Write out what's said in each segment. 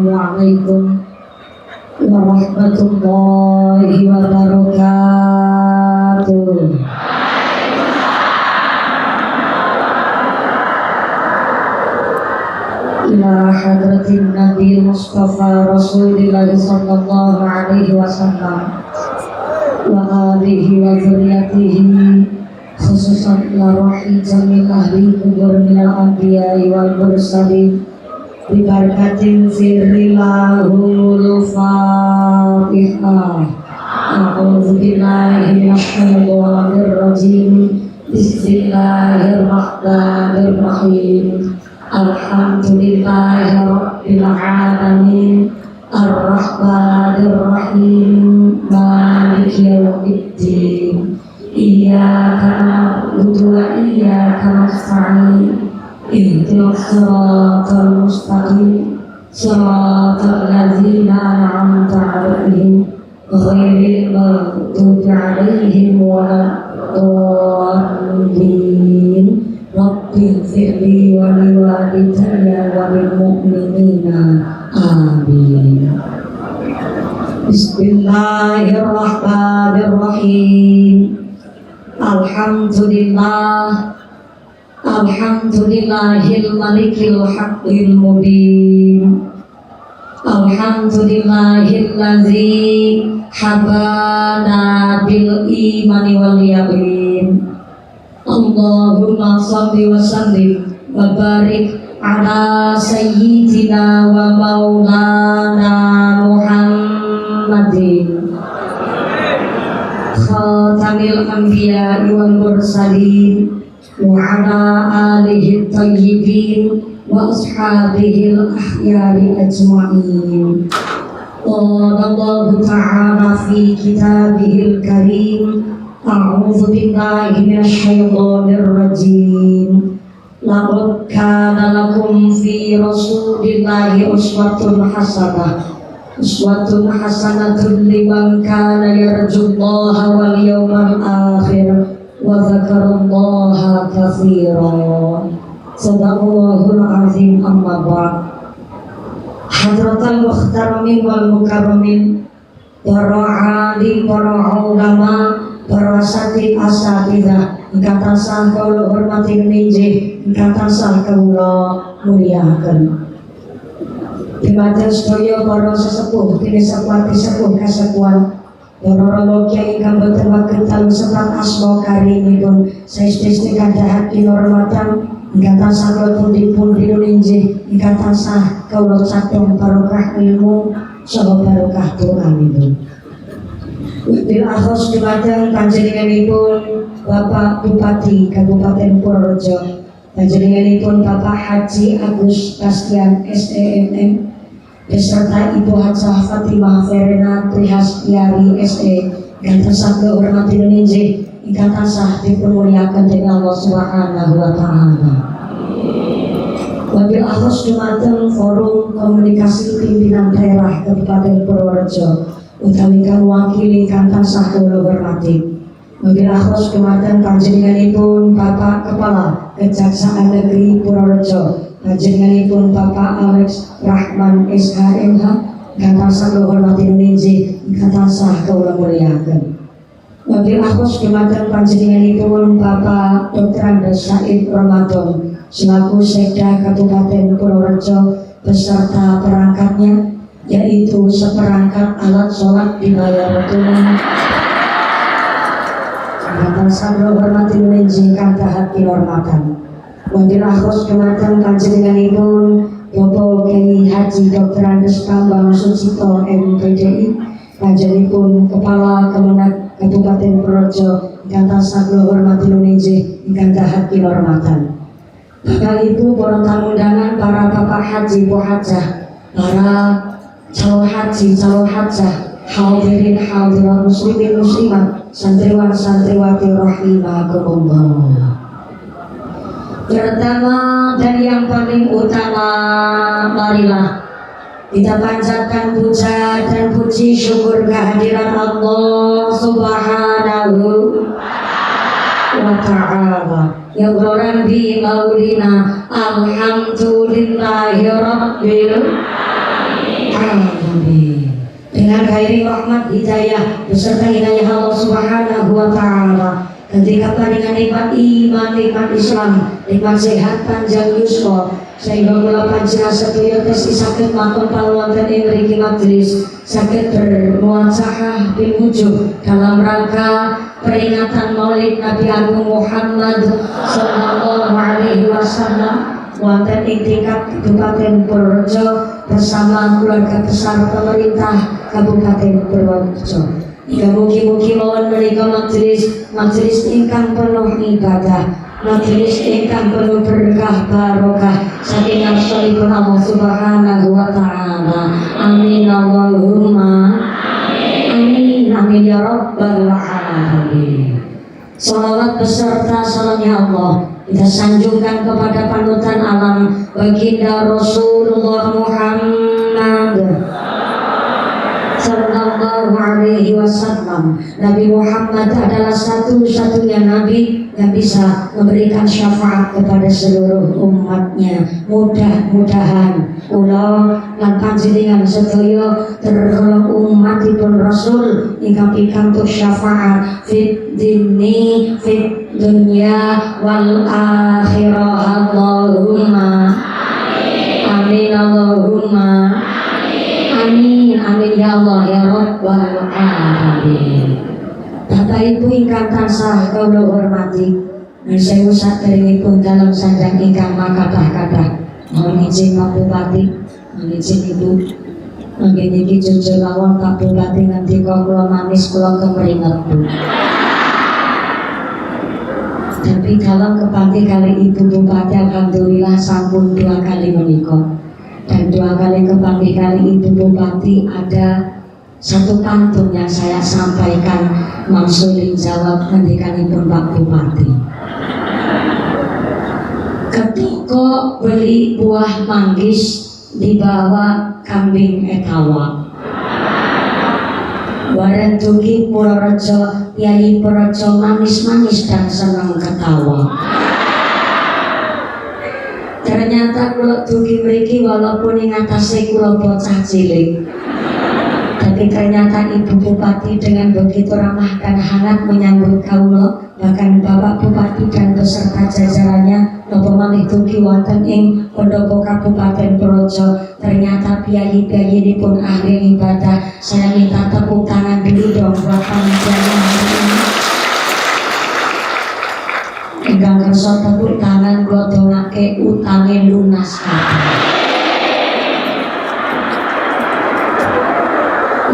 Assalamualaikum warahmatullahi wabarakatuh. Ila hadratin Nabi Mustafa Rasulillah sallallahu alaihi wasallam wa alihi wa zuriyatihi, khususan ila rohi jamil ahli kubur minal anbiya'i wal mursalin bibarakatin sirrillahul fatihah. A'udzu billahi minasyaitonir rajim. Bismillahirrahmanirrahim. Alhamdulillahi rabbil alamin, ar-rahmanir rahim, maliki yaumiddin. Iyyaka na'budu wa iyyaka nasta'in. Ihdinas siratal mustaqim, siratal ladzina an'amta 'alaihim ghairil maghdubi 'alaihim waladdallin. Rabbighfirli wa liwalidayya wa lil mu'minina. Amin. Bismillahirrahmanirrahim. Alhamdulillahil malikil haqqil mubin. Alhamdulillahillazi habana bil imani wal yaqin. Allahumma shalli wa sallim wa barik ala sayyidina wa maulana Muhammadin khatamil anbiya wal mursalin wa ala alihi tayyibin wa ashabihi al-akhyari ajma'in. Qala Allah ta'ala fi kitabihil karim, a'udzu billahi minasyaitonir rajim. Laqad kana lakum fi rasulillahi uswatun hasanatun liman kana yarjullaha wal yawmal akhir wa dzakarallaha katsiran. Sadaqallahul azim. Amma ba'd. Hadratal muhtaramin wal mukarramin, para alim, para ulama, para asatid asatidzah, ingkang tansah kula hormati ninggih, ingkang tansah kula mulyakaken. Dumateng sedaya para sesepuh, dene sapati sepuh kasepuhan, para rama kyai ingkang boten wagetan serat asma karimipun, saestune kadhahaken hormatan ingkang tansah kula pundi-pundi ninggih, ingkang tansah kula catung barokah ilmu saha barokah doanipun. Bil akhos dumateng panjenenganipun Bapak Bupati Kabupaten Purworejo, panjenenganipun Bapak Haji Agus Bastian SEMM, beserta Ibu Hajah Fatimah Verena Trihastiari SE, yang tansah kehormati ninggih, ingkang tansah dipunmulyakaken dening Allah Subhanahu wa taala. Wabil akhos dumateng Forum Komunikasi Pimpinan Daerah Kabupaten Purworejo, utawi kang wakili kang tansah kula hormati. Wabil akhos dumateng panjenenganipun Bapak Kepala Kejaksaan Negeri Purworejo, panjenenganipun Bapak Alex Rahman SHMH, kang tansah kula hormati ninggih, kang tansah kula mulyakaken. Wabil akhos dumateng panjenenganipun Bapak Dr. Andes Said Ramadan selaku Sekda Kabupaten Purworejo beserta perangkatnya, yaitu seperangkat alat sholat dibayar tunai. Kata sabro hormati menjengkan tahap kehormatan. Wabil akhos dumateng panjenenganipun Bapak Kiai Haji Dr. Andes Bambang Sucipto MPDI, panjenenganipun Kepala Kemenak Kabupaten Purworejo, ingkang tansah kula hormati menjengkan tahap kehormatan. Bapak Ibu para tamu undangan, para Bapak Haji Bu Hajah, para calon haji, calon hajah, hadirin hadirat muslimin muslimat, santriwan santriwati rahimakumullah. Pertama dan yang paling utama, marilah kita panjatkan puja dan puji syukur kehadiran Allah Subhanahu wa ta'ala ya Quran bi maulina. Alhamdulillahi rabbil alamin. alamin. Dengan khairi rahmat hidayah beserta hidayah Allah Subhanahu wa taala, ketika paringan nikmat iman, nikmat Islam, nikmat sehat panjang yuswa, sehingga kula panjenengan sedaya testi saged makon panuwunten ing mriki majelis, saged bermuasaah bil wujuh dalam rangka peringatan Maulid Nabi Agung Muhammad sallallahu alaihi wasallam wonten ing tingkat Kabupaten Purworejo bersama keluarga besar pemerintah Kabupaten Purworejo. Mugi-mugi mawon menika majelis ingkang penuh ibadah, majelis ingkang penuh berkah barokah saking ngarsanipun Allah Subhanahu wa taala. Amin Allahumma amin. Amin ya rabbal alamin. Salawat beserta salamnya Allah kita sanjungkan kepada panutan alam baginda Rasulullah Muhammad sallallahu alaihi wasallam. Nabi Muhammad adalah satu-satunya nabi yang bisa memberikan syafaat kepada seluruh umatnya. Mudah-mudahan kula lan panjenengan sedaya tergolong umatipun Rasul ingkang pikantuk syafaat fit dini fit dunya wal akhirah. Allahumma amin. Allahumma amin. Amin ya Allah ya rabbal alamin. Bapak Ibu ingkang tansah kula hormati, sewu saderengipun dalam sanjang ingkang makathah-kathah, mohon izin Pak Bupati, mohon izin Ibu, mangke niki jujur mawon Pak Bupati ngendika kula manis kula kemringet Bu. Tapi dalam kepangke kali Ibu Bupati alhamdulillah sampun 2 kali menika. Dan 2 kali kepangke kali Ibu Bupati ada satu pantun yang saya sampaikan maksudin jawab ngendikanipun Pak Bupati. Ketika beli buah manggis dibawa kambing etawa. Bareng dugi Purworejo, Yai Purworejo manis-manis dan senang ketawa. Ternyata kula dugi mriki walaupun ing atase kula bocah cilik, tapi ternyata Ibu Bupati dengan begitu ramah dan hangat menyambut kawula, bahkan Bapak Bupati dan beserta jajarannya napa malih dugi wonten ing Pendopo Kabupaten Purworejo. Ternyata biayi-biyayinipun ahli ibadah. Saya minta tepuk tangan dulu dong buat panitia hari ini. Ingkang kersa tepuk tangan kula dongake utange lunas kabeh.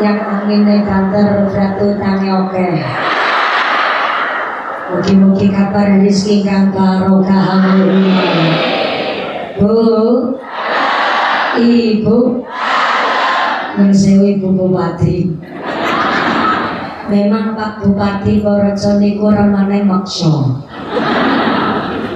Yang angine banter berarti utange oke. Mugi-mugi kabar rezeki kang barokah. Amin. Bu, Ibu, mensewu Ibu Bupati. Memang Pak Bupati Purworejo niku ramane maksa.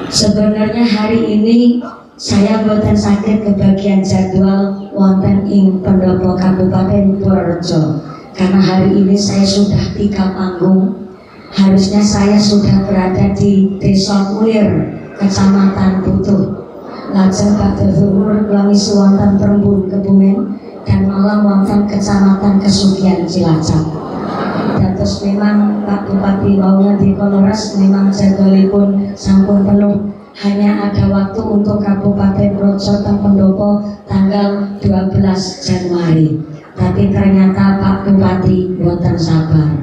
Sebenarnya hari ini saya boten sakit kebagian jadwal wonten ing Pendopo Kabupaten Purworejo karena hari ini saya sudah 3 panggung. Harusnya saya sudah berada di Desa Kulir, Kecamatan Butuh. Lajeng badhe zuhur kula misi wonten Perembun Kebumen dan malam wonten Kecamatan Kesugihan Cilacap. Dados memang Pak Bupati wau ngendika leres memang jadwalipun sampun penuh. Hanya ada waktu untuk Kabupaten Purworejo dan Pendopo tanggal 12 Januari. Tapi ternyata Pak Bupati boten sabar.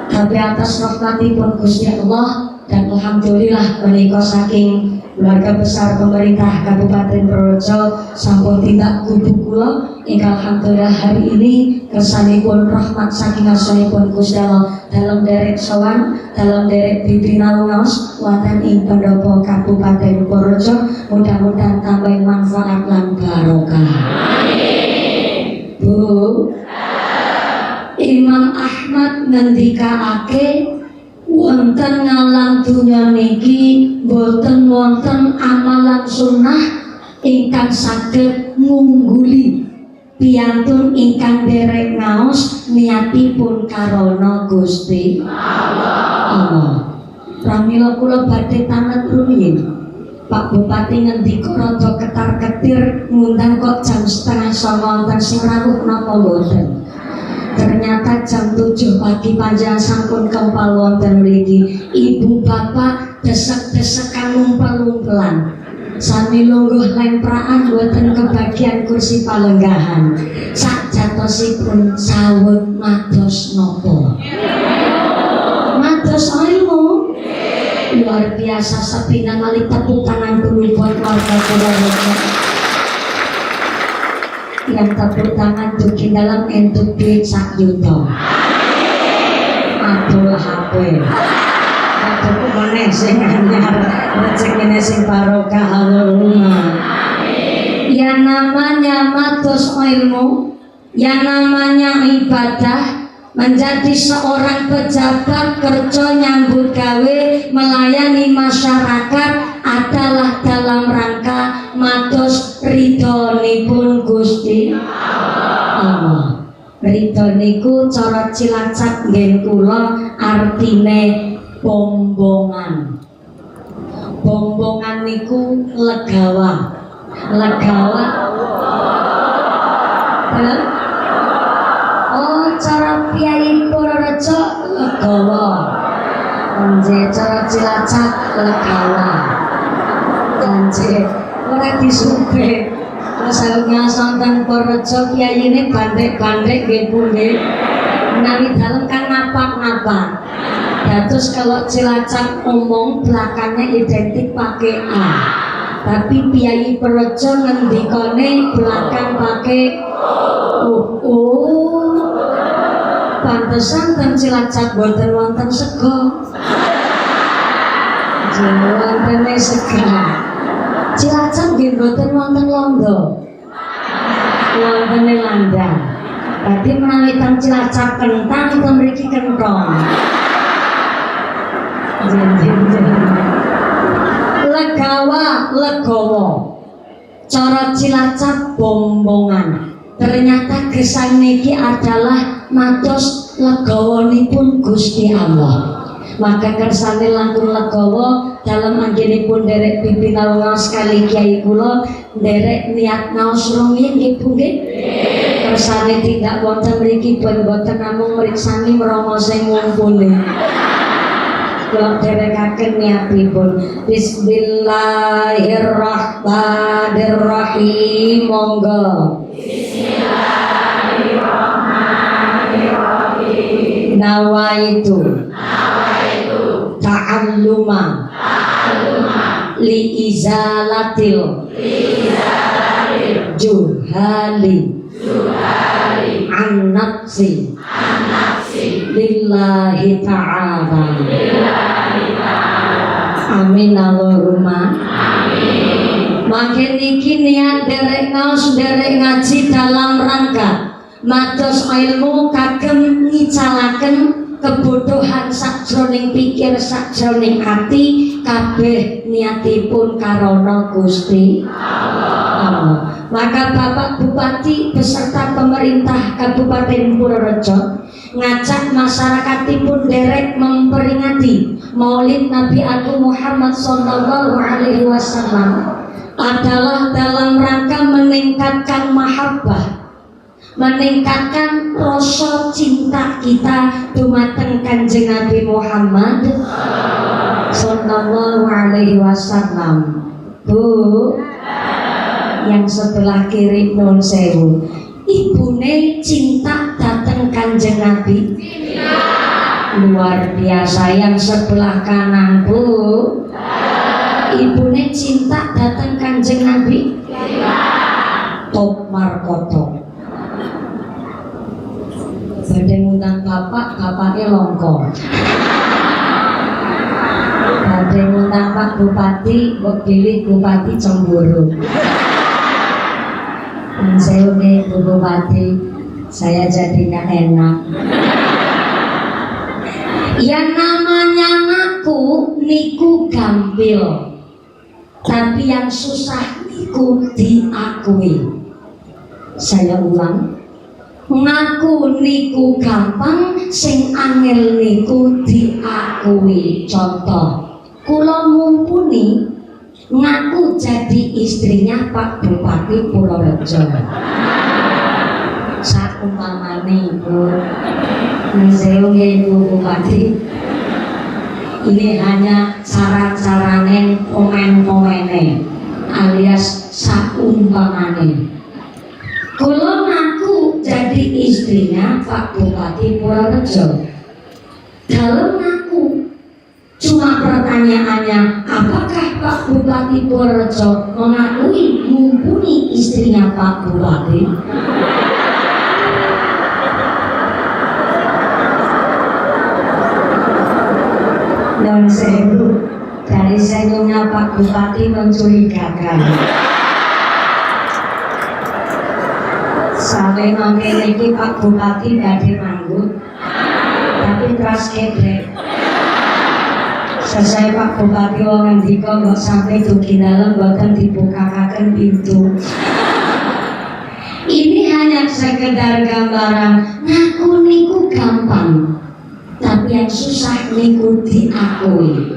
Tapi atas rahmatipun Gusti Allah dan alhamdulillah menika saking keluarga besar pemerintah Kabupaten Purworejo sampun tindak kudu kula ingkang alhamdulillah hari ini kersanipun rahmat saking ngarsanipun Gusti Allah dalam derek sowan, dalam derek bibinaungaos wonten ing Pendopo Kabupaten Purworejo. Mudah-mudahan tambah manfaat lan barokah. Amin. Bu, Imam Ahmad ngendikaake wonten ngalam dunya niki boten wonten amalan sunnah ingkang saged ngungguli piyantun ingkang derek ngaos niatipun karana Gusti Allah. Pramila kula badhe tanet rumiyin Pak Bupati ngendika rada ketar-ketir ngundang kok jam 8:30 wonten sing rawuh napa mboten. Ternyata jam 7 pagi panjenengan sampun kempal wonten mriki. Ibu bapak desek-desekan ngumpul-ngumpulan. Sami lungguh lempraan boten kebagian kursi palenggahan. Sak jatosipun saweg mados napa? Mados ilmu. Luar biasa sepinang kali tepuk tangan dulu buat warga Purworejo yang tepuk tangan duki dalam entuk duit 1 juta. Aduh HP aduh meneh sing anyar rezekine sing barokah Allahumma. Yang namanya mados ilmu, yang namanya ibadah, menjadi seorang pejabat kerja nyambut gawe melayani masyarakat adalah dalam rangka mados ridhonipun Gusti Allah. Ridho niku cara Cilacap nggih kula artine bombongan. Bombongan niku legawa. Legawa cara Kyai Purworejo legawa, nggih cara Cilacap legawa, nggih ora disumpek. Terus sonten Purworejo kiyaine bandek-bandek nggih Bu nggih, menawi dalem kan napak-napak. Terus kalau Cilacap omong belakangnya identik pakai A, tapi Kyai Purworejo ngendikane belakang pakai pantesan ten Cilacap boten wonten sego. Wonten sego. Cilacap nggih boten wonten londo. Wonten landang. Dadi menawi ten Cilacap kentang ten mriki kenthong. Legawa, legowo. Cara Cilacap bombongan. Ternyata gesang niki adalah mados legawanipun Gusti Allah. Maka kersane langkung legawa dalam anggenipun derek pimpinan ngaos kali kiai kula derek niat ngaos rumiyin nggih Bu nggih. Kersane tindak wonten mriki pun boten namung mriksani mrama sing ngumpuli. Kula derekaken niatipun. Bismillahirrahmanirrahim. Monggo. Bismillahirrahmanirrahim. Nawaitu ta'alluma li izalatil juhali an nafsi lillahi ta'ala. Amin Allahumma amin. Makin niki niat derek ngaos derek ngaji dalam rangka mados ilmu kagem ngicalaken kebodohan sakjroning pikir sakjroning hati kabeh niatipun karana Gusti Allah. Maka Bapak Bupati beserta pemerintah Kabupaten Purworejo ngajak masyarakatipun derek memperingati Maulid Nabi Agung Muhammad Sallallahu Alaihi Wasallam adalah dalam rangka meningkatkan mahabbah, meningkatkan rasa cinta kita dumateng Kanjeng Nabi Muhammad Sallallahu Alaihi Wasallam. Bu, yang sebelah kiri nun sewu, ibune cinta datang Kanjeng Nabi. Luar biasa. Yang sebelah kanan Bu, ibune cinta datang Kanjeng Nabi. Top markoto. Badhe ngundang bapak, bapaknya longko. Badhe ngundang Pak Bupati, mbok pilih Bupati cemburu. Saya Bu Bupati, saya jadi nggak enak. Yang namanya ngaku niku gampil, tapi yang susah niku diakui. Saya ulang, ngaku niku gampang, sing angel niku diakui. Contoh, kula mumpuni ngaku jadi istrinya Pak Bupati Purworejo. Sakumpamane Ibu, Nsewu Ibu Bupati, ini hanya cara-carane komen-komene alias saumpamane. Kula ngaku jadi istrinya Pak Bupati Purworejo. Kalau ngaku, cuma pertanyaannya, apakah Pak Bupati Purworejo mengakui mumpuni istrinya Pak Bupati? Dan seru dari senyumnya Pak Bupati mencurigakan. Sampai makin ini Pak Bupati badhe manggut, tapi terus kebrek. Selesai Pak Bupati wong ngendika kok sampai dugi dalem boten dibukakaken pintu. Ini hanya sekedar gambaran, ngaku niku gampang, tapi yang susah niku diakui.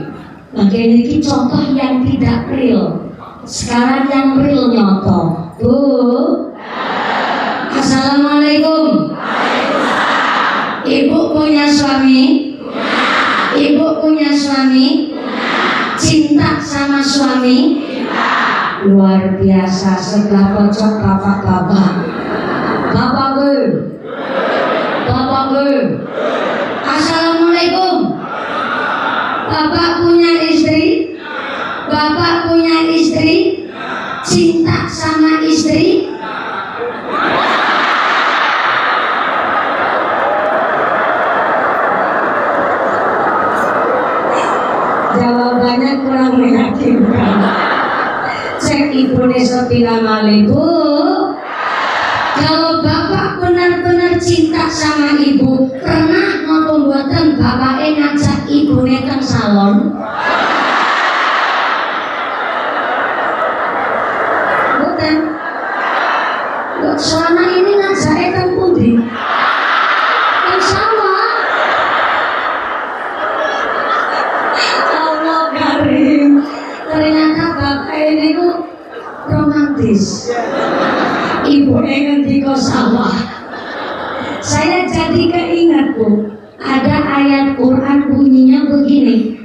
Makanya ini contoh yang tidak real. Sekarang yang real nyoto. Bu, Assalamualaikum. Ibu punya suami? Ibu punya suami? Cinta sama suami? Luar biasa. Sebelah pojok bapak-bapak. Bapak Bu, Bapak Bu, Assalamualaikum. Bapak punya istri? Bapak punya istri? Cinta sama istri? Jawabannya kurang meyakinkan. Cek ibune sepira malih, Bu. Kalau bapak benar-benar cinta sama ibu, pernah napa mboten bapake ngajak ibune teng salon? Mboten. Kok selama ini ngajake teng pundi? Teng sawah. Allah karim. Ternyata bapak ini kok romantis. Ibu ngendika sawah. Saya jadi keingat Bu, ada ayat Quran bunyinya begini.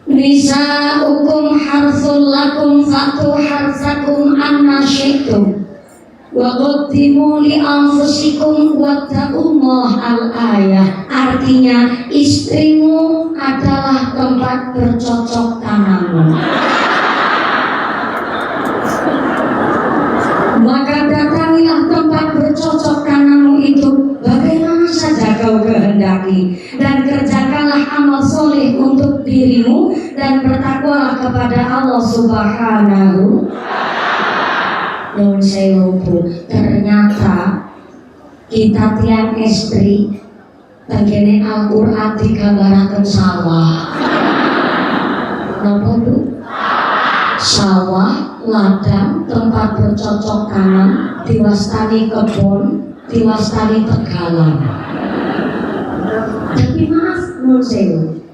Nisa'ukum harsul lakum fatu harsakum anna syi'tum wa qaddimu li anfusikum wattaqullah al-ayah. Artinya istrimu adalah tempat bercocok tanammu. Maka datangilah tempat bercocok tanammu itu bagaimana saja kau kehendaki, dan kerjakanlah amal soleh untuk dirimu dan bertakwalah kepada Allah Subhanahu. Nun sewu Bu, ternyata kita tiang istri tenggene Al-Qur'an digambaraken sawah. Napa Bu? Sawah, ladang, tempat bercocok tanam, diwastani kebun, diwastani tegalan. Tapi maaf nun sewu,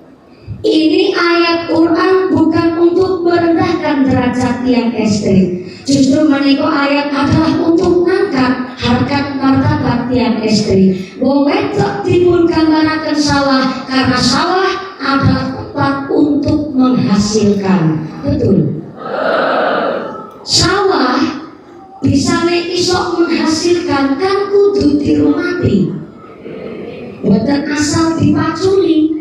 ini ayat Quran bukan untuk merendahkan derajat tiang istri. Justru menika ayat adalah untuk mengangkat harkat martabat tiang istri. Wong wedok dipun gambaraken sawah karena sawah adalah tempat untuk menghasilkan. Betul. Sawah bisa isok menghasilkan kan kudu dirumati, boten asal dipaculi.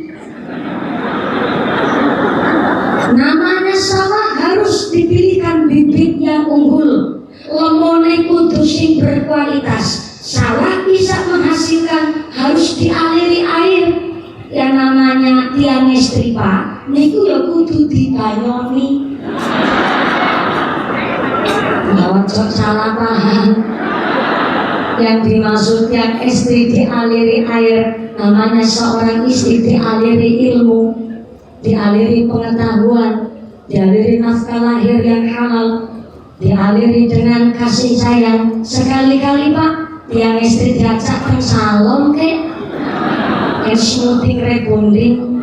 Namanya sawah harus dipilihkan bibit yang unggul, lemone kudu sing berkualitas. Sawah bisa menghasilkan harus dialiri air. Yang namanya tiang istri Pak, niku ya kudu dibanyoni. Ojo salah paham. Yang dimaksud yang istri dialiri air, namanya seorang istri dialiri ilmu, dialiri pengetahuan, dialiri nafkah lahir yang halal, dialiri dengan kasih sayang. Sekali-kali Pak, tiang istri diajak ke salon ke smoothing rebonding,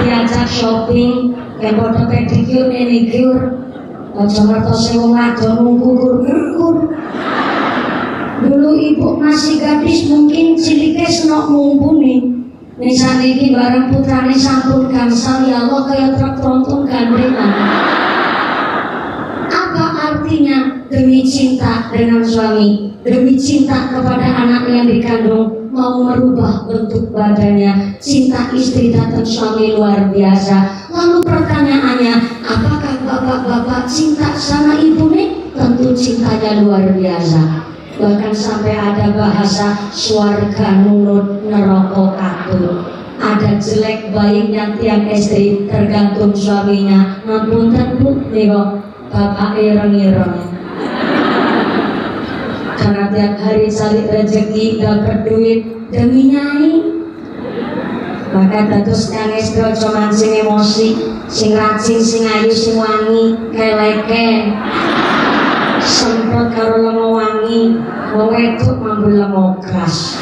diajak shopping, ke foto pedicure, manicure, Aja ngertos wong wadon ngungkur-ngungkur. Dulu ibu masih gadis mungkin ciliknya senok mumpuni. Misalnya ini barang putrane sampun gangsal ya Allah kayak truk tronton gandengan. Apa artinya demi cinta dengan suami, demi cinta kepada anak yang dikandung mau merubah bentuk badannya, cinta istri datang suami luar biasa. Lalu pertanyaannya, apakah bapak-bapak cinta sama ibu nih? Tentu cintanya luar biasa. Bahkan sampai ada bahasa swarga nunut neraka katut. Ada jelek baiknya tiang istri tergantung suaminya. Ngapunten Bu, nego bapak ireng-ireng. Karena tiap hari cari rezeki dapat duit demi nyai. Maka terus nangis dojo mancing emosi, sing rajin, sing ayu, sing wangi, keleke. Semprot karo lengo wangi, wong wedok mambu lengo kras.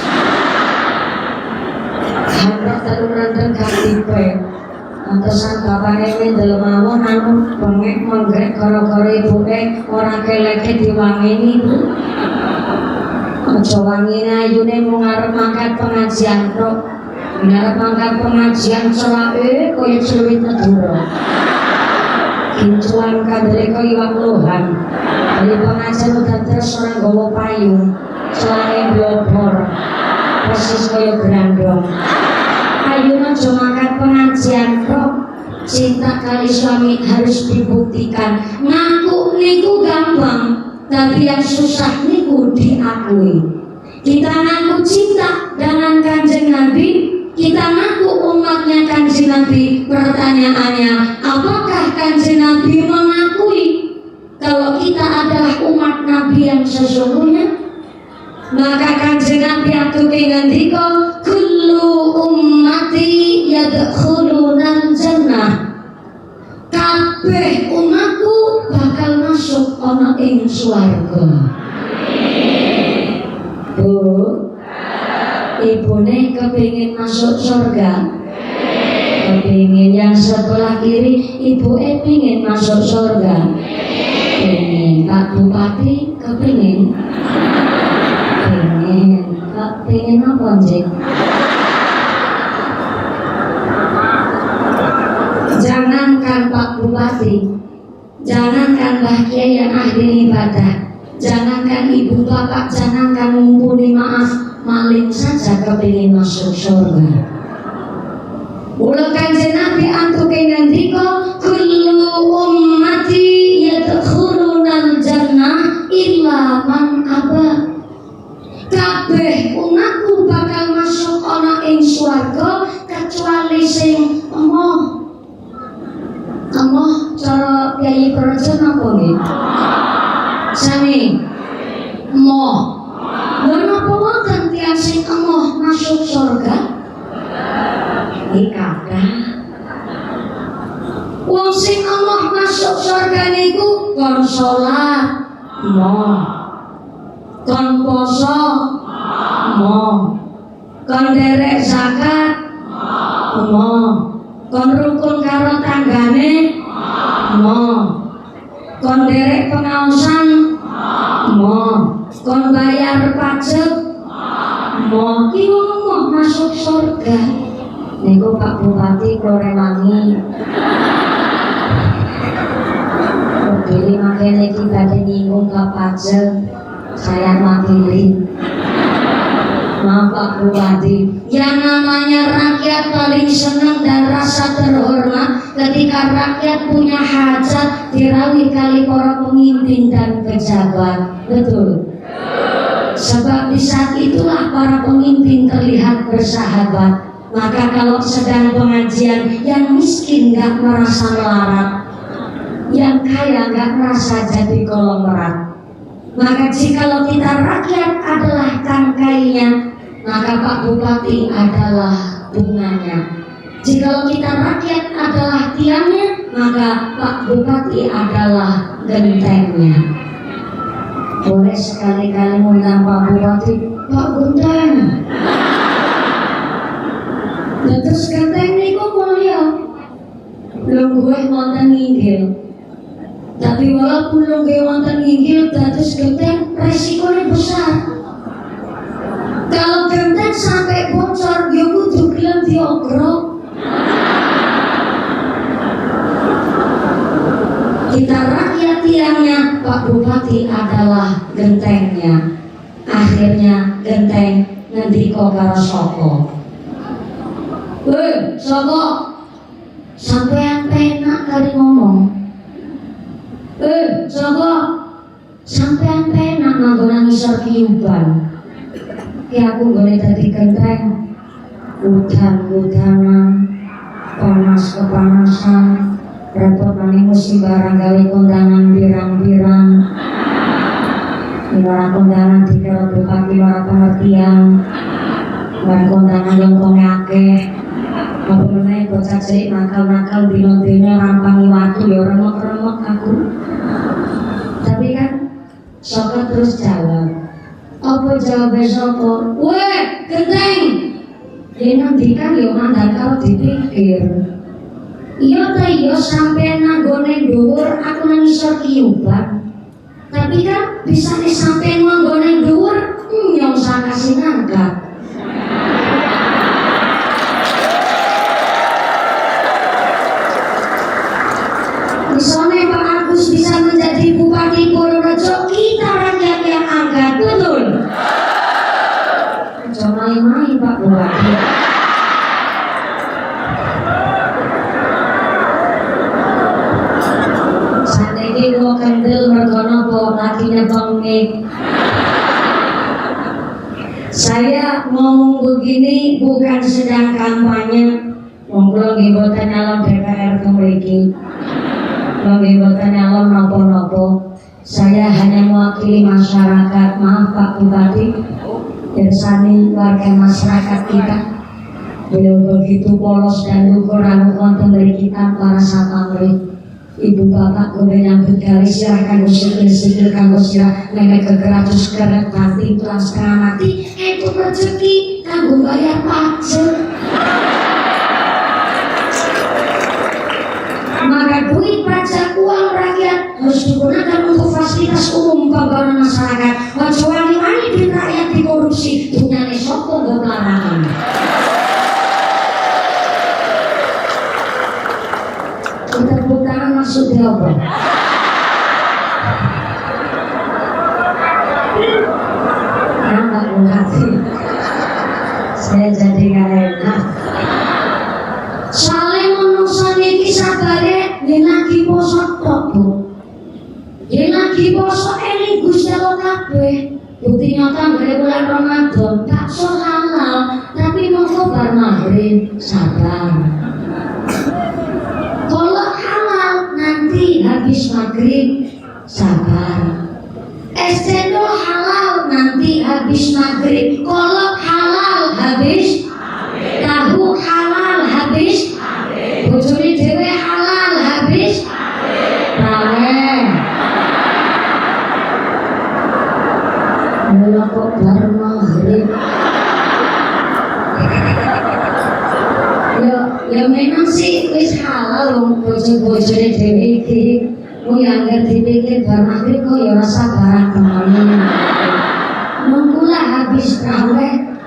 Hendak terus katipe. Antesan bapaknya mendel mawon anu bengek menggrek karo-karo ibuke ora keleke diwangeni Bu. Aja wangine ayune mung arep mangkat pengajian tok. Ngarep mangkat pengajian celake koyo celuwit Madura. Kincuan kadere koyo iwak lohan. Dari pengajian udah terus orang gowo payung, celake blobor. Persis koyo grandong. Ayo aja mangkat pengajian kok. Cinta kali suami harus dibuktikan. Ngaku niku gampang, tapi yang susah niku diakui. Kita ngaku cinta dengan Kanjeng Nabi, kita ngaku umatnya Kanjeng Nabi. Pertanyaannya, apakah Kanjeng Nabi mengakui kalau kita adalah umat Nabi yang sesungguhnya? Maka Kanjeng Nabi atuke ngendika, kullu ummati yadkhulunal jannah. Kabeh umatku bakal masuk ana ing swarga. Bu, ibune kepingin masuk surga? Kepingin. Yang sebelah kiri ibu pingin masuk surga? Pingin. Pak Bupati kepingin? Pingin. Pak pingin apa Jeng? Jangankan Pak Bupati, jangankan Mbah Kiai yang ahli ibadah, jangankan ibu bapak, jangankan mumpuni maaf, maling saja kepingin masuk surga. Mula Kanjeng Nabi antuke ngendika, kullu ummati yadkhulunal jannah illa man aba. Kabeh umatku bakal masuk ana ing swarga kecuali sing emoh. Emoh cara Kyai Projo napa nggih? Sami. Emoh. Lha napa wonten tiyang sing emoh masuk surga? Kathah. Wong sing emoh masuk surga niku kon salat, emoh. Kon poso, emoh. Kon derek zakat, emoh. Kon rukun karo tanggane, emoh. Kon derek pengaosan, emoh. Kon bayar pajak, emoh. Ki wong masuk surga. Niku Pak Bupati Korewangi. Pilih makanya kita badhe nyinggung ke pajak, saya makili. Maaf Pak Bupati, yang namanya rakyat paling senang dan rasa terhormat ketika rakyat punya hajat dirawi kali para pemimpin dan pejabat. Betul? Sebab di saat itulah para pemimpin terlihat bersahabat. Maka kalau sedang pengajian, yang miskin gak merasa melarat, yang kaya gak merasa jadi konglomerat. Maka jikalau kita rakyat adalah tangkainya, maka Pak Bupati adalah bunganya. Jikalau kita rakyat adalah tiangnya, maka Pak Bupati adalah gentengnya. Boleh sekali-kali mengundang Pak Bupati, Pak Genteng. Terus genteng niku mulya. Lho gue wonten inggil. Tapi walaupun nggih wonten inggil dados genteng resikonya besar. Kalau genteng sampai bocor ya kudu gelem diogrok. Kita rakyat tiangnya, Pak Bupati adalah gentengnya. Akhirnya genteng ngendika karo sapa? Weh, sapa? Sampean penak kali ngomong. Sapa? Sampean penak nganggo ngisor kiuban. Ki aku boleh dadi genteng. Udan-udanan, panas-kepanasan, repot nang musim barang gawe kondangan birang-birang. Ora kondangan dikira bupati ora pengertian. Lan kondangan yang akeh. Apa meneh bocah cilik nakal-nakal dina-dina rampangi watu ya remuk-remuk aku. Tapi kan Soko terus jawab. Apa jawabnya Soko? Weh, genteng. Dia nantikan ya mandang karo dipikir. Iya ta iya sampai nanggone dhuwur aku nang isor kiuban. Tapi kan bisa nih sampai nanggone dhuwur nyong sakasi nangkap. Misalnya Pak Agus bisa menjadi Bupati Purworejo, kita rakyat yang angkat, betul? Jangan main-main Pak Bupati. Saat ini mau kendel mergono po lakinya bangik. Saya ngomong begini bukan sedang kampanye, ngomong ngebotan nyalon DPR kemriki. Pembebasan nyalon nopo-nopo. Saya hanya mewakili masyarakat. Maaf Pak Bupati, bersani warga masyarakat kita. Beliau begitu polos dan lugur anu konten dari kita para sapamri. Ibu bapak kudu nyambut gawe silahkan usil-usil kanggo sirah nenek kegeratus keret mati tulang setengah mati. Itu rezeki kanggo bayar pajak. Maka duit pajak uang rakyat harus digunakan untuk fasilitas umum pembangunan masyarakat. Kecuali wani duit rakyat dikorupsi, dunyane sapa nggo pelarangan. Tepuk tangan maksudnya apa? Nambah hati. Saya jadi gak enak. Soalnya manusia ini sabare yen lagi poso tok, Bu. Yen lagi poso eling Gusti Allah kabeh. Bukti nyata bare bulan Ramadan bakso halal, tapi mongko bar maghrib sabar. Kalau halal nanti habis maghrib sabar. Es cendol halal nanti habis maghrib. Kolak halal habis. Tahu halal habis. Bojone dhewe halal habis. Panen. Mula kok bar maghrib. Ya memang sih wis halal wong bojo-bojone dhewe iki. Wong yang ngerti pikir bar maghrib kok ya rasa barang kemana. Nunggulah habis raweh.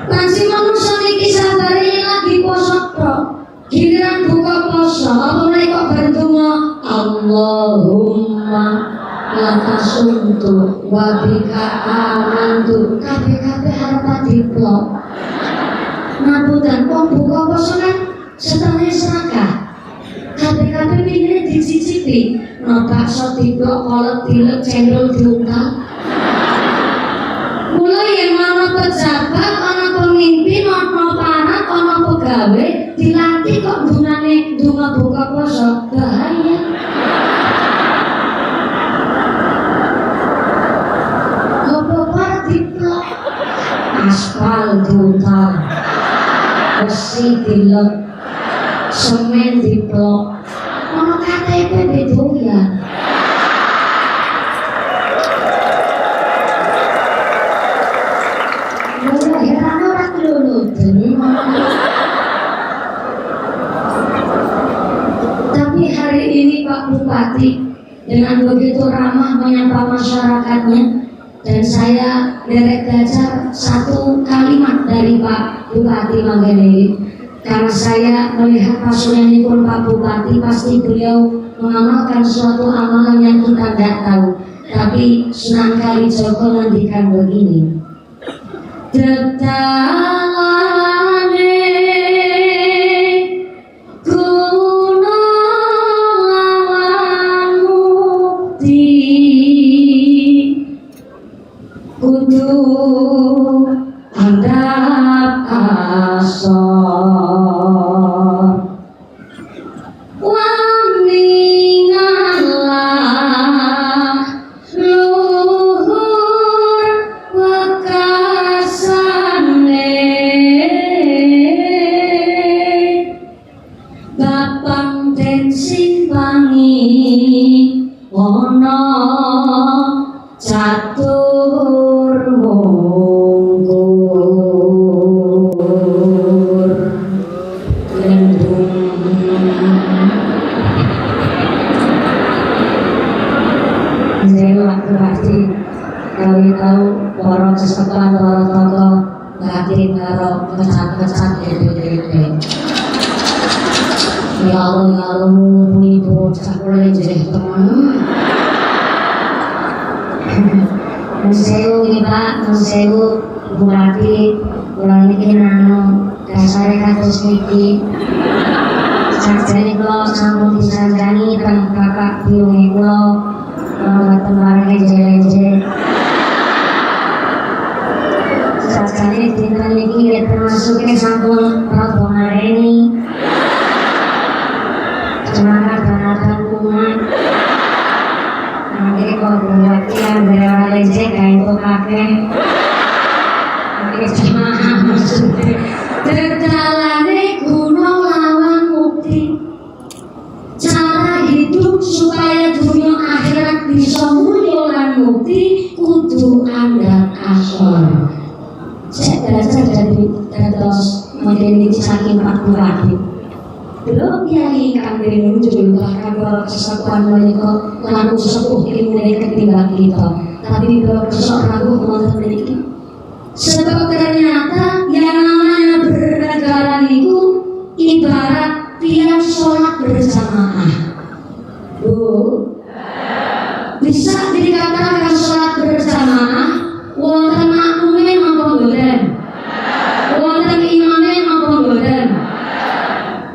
Nanti manusia niki sabare lagi poso tok. Giliran buka poso, apa mereka berdua Allahumma lakasuntu wabika amantu. Kabeh-kabeh harap diplok. Ngapunten wong buka poso kan setengah serakah. Kabeh-kabeh pinggirnya dicicipi. Bakso diplok, kolak dilek, cendol diungkap. Mulai yang mana pejabat, mana pemimpin, mana para, mana pegawai dilatih kok dungane dunga buka puasa bahaya. Apa diplok, aspal diungkap, besi dilek, semen diplok, mana KTP bedoyan. Tapi hari ini Pak Bupati dengan begitu ramah menyapa masyarakatnya. Dan saya derek belajar satu kalimat dari Pak Bupati Manggenei. Karena saya melihat pasunnya pun Pak Bupati, pasti beliau mengamalkan suatu amalan yang kita tidak tahu. Tapi Sunan Kalijaga ngendikan begini, tetalane gunung lawan mukti kudu andap asor waningalah luhur wekasane bapang den simpangi ana catur wungkur lendung. Saya waktu pasti kali tahu para sesepuan para tokoh batin karo kecat-kecat gede-gede. Ya Allah muni bocah oleh jadi teman. Nusewu nih Pak, nusewu Bupati, ulang niki nano dasare kados niki. Sajane kula sampun disajani teng Bapak Biunge kula, mboten bareng jeje. Sajane dinten niki termasuk sampun rada ngareni. Semangat banatan kumat. Nanti kalau buat yang berapa leceh kayak itu kakek. Oke semangat maksudnya. Terjalane gunung lawan mukti. Cara hidup supaya dunia akhirat bisa mulia lan mukti kudu andal asor. Saya belajar dari terus model saking Pak Bupati. Belum kiai kami muncul bahkan kalau kesatuan mereka lalu sepuh ilmu ketimbang kita, tapi kalau kesok ragu menonton mereka. Sebab ternyata yang namanya bernegara itu ibarat tiap sholat berjamaah. Bisa dikatakan sholat berjamaah, wonten makmume napa mboten? Wonten imame napa mboten?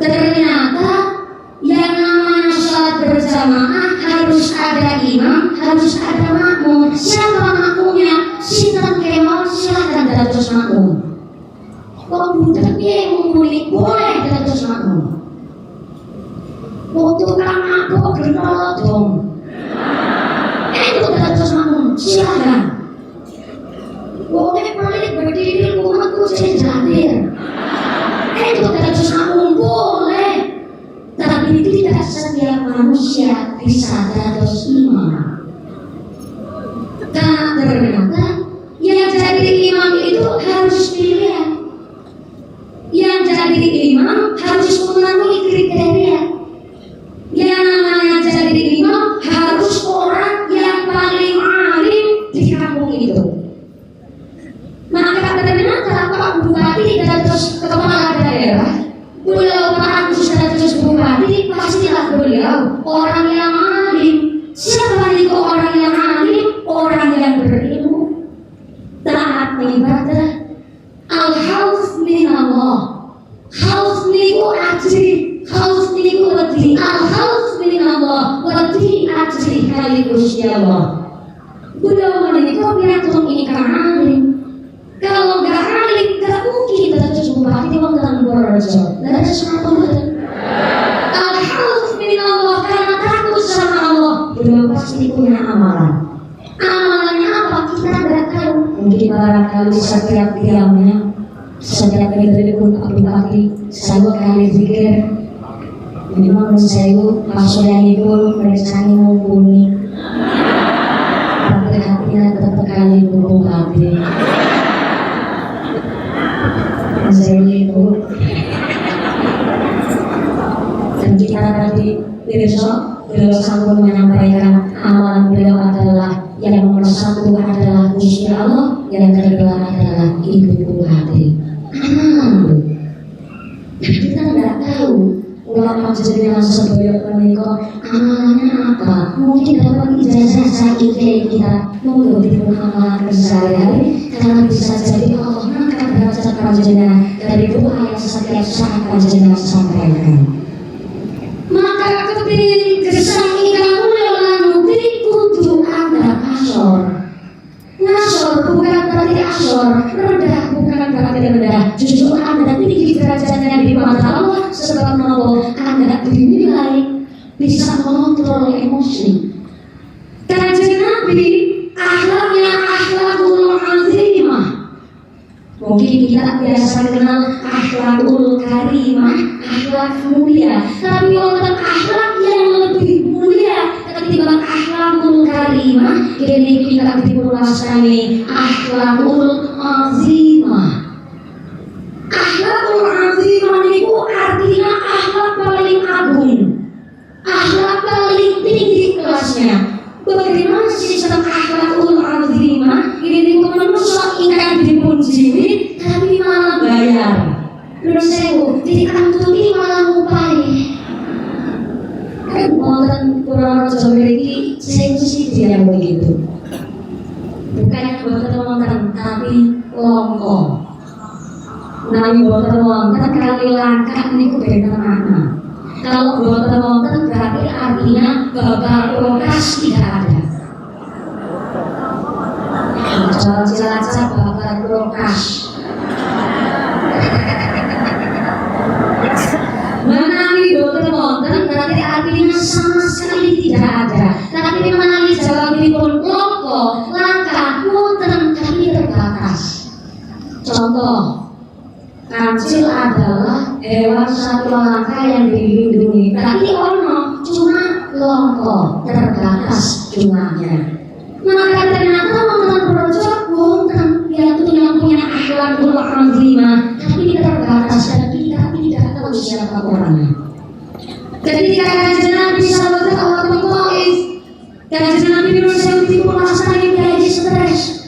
Ternyata yang namanya sholat berjamaah harus ada imam, harus ada makmum. Siapa makmumnya? Sinten kemawon silakan dados makmum. Kok budak piye mumpuni boleh dados makmum. Waktu tukang mabuk gentol dong. Itu dados makmum silakan. Wong pelit berdiri umatku sejatir. Itu dados makmum boleh, tapi tidak setiap manusia bisa dados imam. Karena ternyata yang jadi imam itu harus pilihan. Yang jadi imam harus memenuhi kriteria. Yang namanya jadi imam harus orang yang paling alim di kampung itu. Maka ternyata Pak Bupati dados kepala daerah, beliau Pak Agus dados bupati, pastilah beliau orang yang alim. Siapa itu orang yang alim? Orang yang berilmu, taat ibadah. Al-Haus minallah, haus niku ajri, haus niku wedi. Al-Haus minallah, wedi ajri kali Gusti Allah. Beliau menikah pirantung ingkang alim. Kalau nggak alim, nggak mungkin dados bupati wonten Purworejo. Nggak ada semacam itu. Al-Haus minallah, karena takut sama Allah. Beliau pasti punya amalan. Amalannya apa? Kita nggak tahu. Mungkin barangkali setiap diamnya, setiap kali pun Pak Bupati, saya kali zikir. Memang saya maksudnya itu mereka mumpuni. Tapi hatinya tetap kali Bupati. Saya itu dan kita tadi besok beliau sanggup menyampaikan amalan beliau adalah yang nomor satu adalah Gusti Allah, yang kedua adalah ibu hati. Kita nggak tahu ulama jenengan sedaya menika amalannya apa. Mungkin dapat ijazah saiki kita monggo dipunamalaken sehari-hari, karena bisa jadi Allah mengangkat derajat panjenengan dari doa yang setiap saat panjenengan sampaikan. Maka kepingin gesang ingkang mulya lan kudu ada asor. Ngasor bukan berarti asor, rendah bukan berarti rendah. Justru Anda tinggi derajatnya di mata Allah, sebab Anda dinilai bisa mengontrol emosi. Kanjeng Nabi akhlaknya akhlakul azimah. Mungkin kita biasa kenal akhlakul karimah, akhlak mulia, tapi wonten akhlak yang lebih mulia ketimbang akhlakul karimah. Ini kita dipurwastani akhlakul azimah. Akhlakul azimah itu artinya akhlak paling agung, akhlak paling tinggi kelasnya. Bagaimana sistem akhlakul azimah? Ini manusia ingkang dipunjimi tapi malah bayar. Terus sewu ditantuni malah ngupahi. Wonten Purworejo mriki sing siji yang begitu. Bukan boten wonten tapi longko. Nami boten wonten kali langkah niku benten makna. Kalau boten wonten berarti artinya bakal kulkas tidak ada. Cilacap bakal kulkas. Menawi boten wonten berarti artinya sama sekali tidak ada. Tapi menawi jawabipun loko, langkah, wonten tapi terbatas. Contoh, kancil adalah hewan satu langkah yang dilindungi. Tapi ono cuma loko, terbatas jumlahnya. Maka ternyata wonten Purworejo wonten yang punya akhlakul azimah, tapi terbatas dan kita tidak tahu siapa orangnya. Ketika Kanjeng Nabi sallallahu alaihi wasallam, Kanjeng Nabi berusaha dipurwastani dari stres.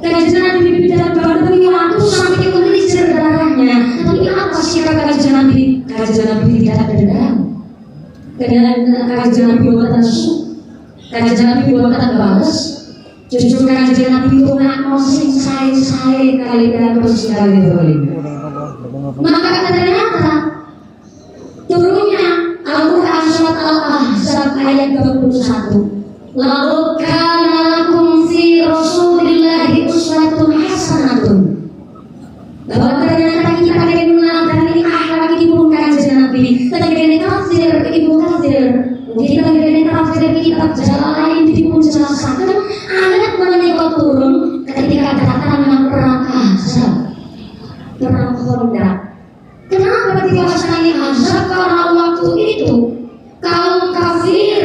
Kanjeng Nabi tidak berdiri waktu sampai mengelisir darahnya. Tapi apa sikap Kanjeng Nabi? Kanjeng Nabi tidak dendam. Kanjeng Nabi buatan su. Kanjeng Nabi buatan balas. Justru Kanjeng Nabi itu nak mosing sae kali terus sekali dolim. Maka ternyata turunnya Al-Quran surat Al-Ahzab ayat 21. Lalu kana lakum fi Rasulillahi uswatun hasanatun. Bahwa ternyata kita meneladani akhlak ibu Kanjeng Nabi. Tegene tafsir ibu tafsir. Kita tegene tafsir kitab Jalalain dipun jelasaken ayat menika turun ketika datangnya perang Ahzab. Perang Khandaq. Kenapa diwacanakan Ahzab? Karena waktu itu kaum kafir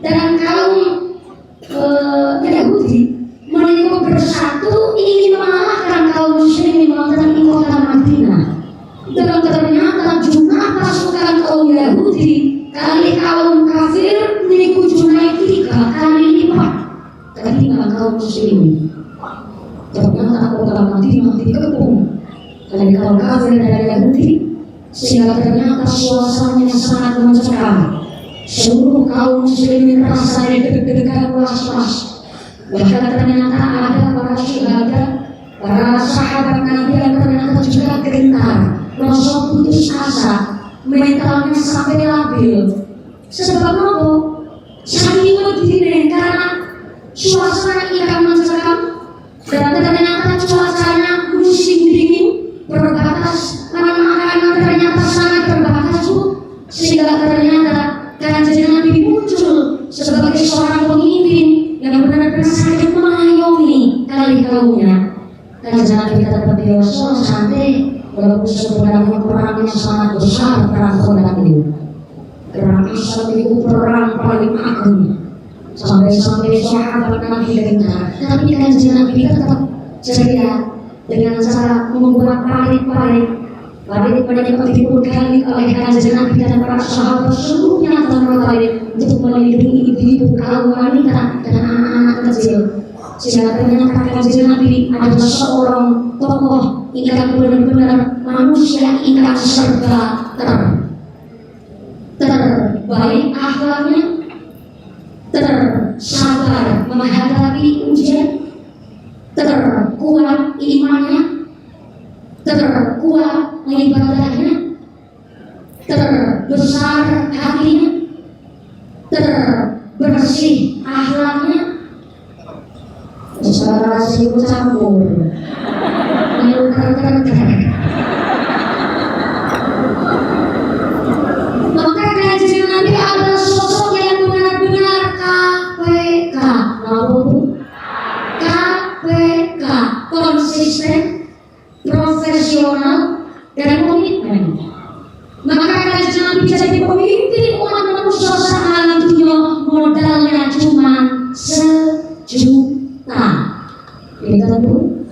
dan kaum Yahudi mereka bersatu ingin mengalahkan kaum muslimin di kota Madinah. Dan ternyata jumlah pasukan kaum Yahudi kali kaum kafir niku jumlah 3 kali lipat ketimbang kaum muslimin. Ternyata kota Madinah dikepung oleh kaum kafir dan Yahudi, sehingga ternyata suasananya sangat mencekam. Seluruh kaum muslimin rasanya deg-degan was-was. Bahkan ternyata ada para syuhada, para sahabat Nabi yang ternyata juga gentar, merasa putus asa, mentalnya sampai labil. Sebab apa? Saking wedine karena suasana ingkang mencekam dan ternyata cuacanya musim dingin, berbatas makanan ternyata sangat terbatas, sehingga ternyata Kanjeng Nabi muncul sebagai seorang pemimpin yang benar-benar sakit mengayomi kali kaumnya. Kanjeng Nabi tetap dewasa santai, walaupun sebenarnya perangnya sangat besar perang Khandaq itu. Perang Ahzab itu perang paling agung, sampai-sampai sahabat Nabi gentar. Tapi Kanjeng Nabi tetap ceria dengan cara membuat parit-parit Pada dipurkali oleh kanjeng Nabi dan para sahabat seluruhnya untuk melindungi ibu-ibu, kaum wanita dan anak-anak kecil. Sehingga ternyata kanjeng Nabi adalah seorang tokoh yang benar-benar manusia yang serba terbaik akhlaknya, tersabar menghadapi ujian, terkuat imannya, terkuat ibadahnya, terbesar hatinya, terbersih akhlaknya. Suara siku campur maka kanjeng Nabi adalah sosok yang benar-benar KPK. KPK konsisten, profesional, dan komitmen. Maka kanjeng Nabi jadi pemimpin umat manusia sealam dunia modalnya cuma sejuta. Itu Bu,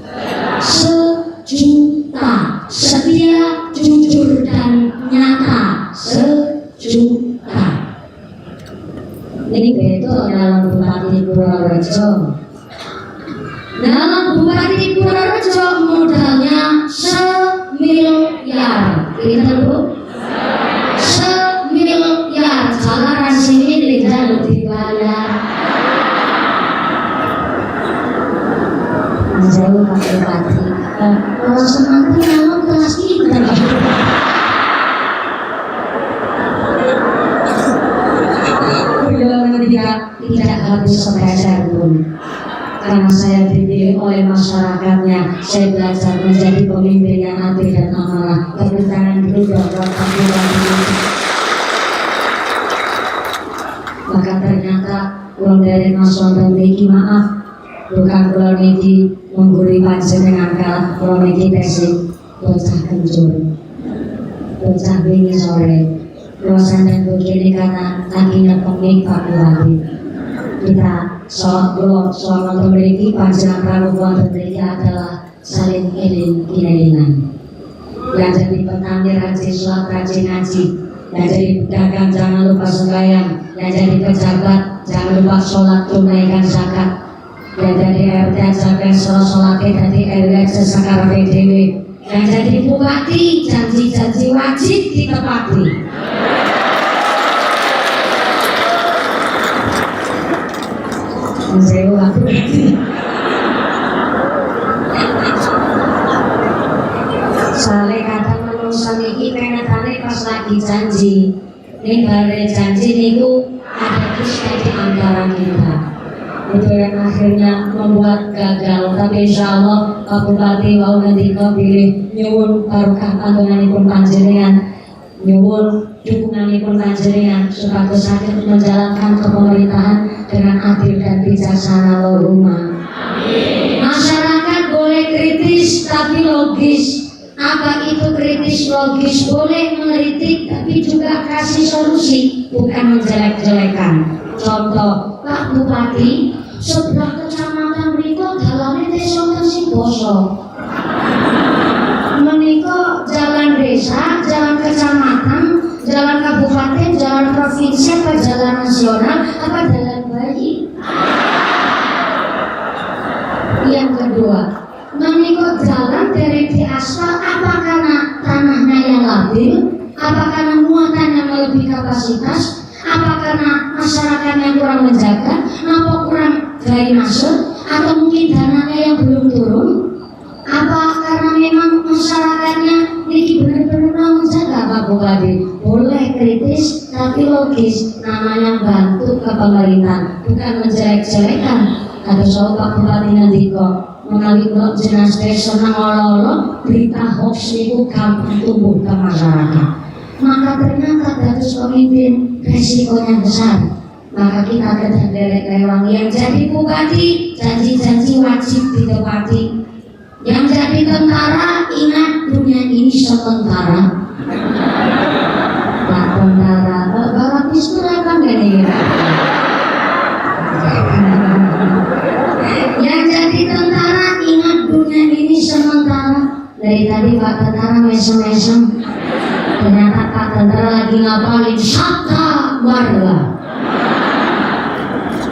sejuta, setia, jujur dan nyata, sejuta. Ini betul dalam Bupati Purworejo. Dalam Bupati Purworejo modalnya semiliar. Itu Bu, semiliar. Salaran sini tidak dibayar. Jauh Pak Bupati. Kalau semangat memang kelas kita. Beliau tidak habis sepeser pun. Karena saya dipilih oleh masyarakatnya, saya belajar menjadi pemimpin yang adil dan amanah. Tepuk tangan dulu buat Pak Bupati. Maka ternyata uang dari Mas Wonten niki maaf, bukan kula niki mengguri panjenengan kalah, kula niki tesih bocah kencur, bocah wingi sore. Kula santen begini karena lagi nyepengin Pak Bupati. Kita sholat memiliki panjenengan prawu wonten mriki adalah saling iling-ilingan. Yang jadi petani rajin sholat, rajin ngaji. Yang jadi pedagang jangan lupa sembahyang. Yang jadi pejabat jangan lupa sholat, tunaikan zakat. Yang jadi RT sampai sholatnya jadi RW sesakar PDW. Yang jadi bupati janji-janji wajib ditepati. Saya waktu soalnya kata manusia ini pengetane pas lagi janji. Ini bare janji niku ada dusta di antara kita. Itu yang akhirnya membuat gagal. Tapi insya Allah Pak Bupati mau nanti kau pilih nyuwun barokah pantunganipun panjenengan, nyuwun dukunganipun panjenengan supados saged menjalankan kepemerintahan dengan adil dan bijaksana. Allahumma amin. Masyarakat boleh kritis tapi logis. Apa itu kritis logis? Boleh mengkritik tapi juga kasih solusi, bukan menjelek-jelekan. Contoh, Pak Bupati, sebelah kecamatan Riko dalamnya desa sing bosok. Menika jalan desa, jalan kecamatan, jalan kabupaten, jalan provinsi, apa jalan nasional, apa jalan bayi? Yang kedua, menika jalan derek di aspal, apa karena tanahnya yang labil, apa karena muatan yang melebihi kapasitas, apa karena masyarakat yang kurang menjaga, apa kurang drainase, atau mungkin dananya yang belum turun, apa karena memang masyarakatnya ini benar-benar menjaga. Pak Bupati boleh kritis tapi logis, namanya bantu ke pemerintahan, bukan menjelek-jelekan. Ada soal Pak Bupati nanti kok mengalami kok jelas senang olo-olo berita hoax itu gampang tumbuh ke masyarakat. Maka ternyata dari pemimpin resikonya besar. Maka kita kedah derek lewang. Yang jadi bupati janji-janji wajib ditepati. Yang jadi tentara ingat dunia ini sementara. Pak tentara, Bapak Wisnu apa gini? Yang jadi tentara ingat dunia ini sementara. Dari dari tadi Pak Tentara mesem-mesem. Ternyata Pak Tentara lagi ngapalin Sabta Marga.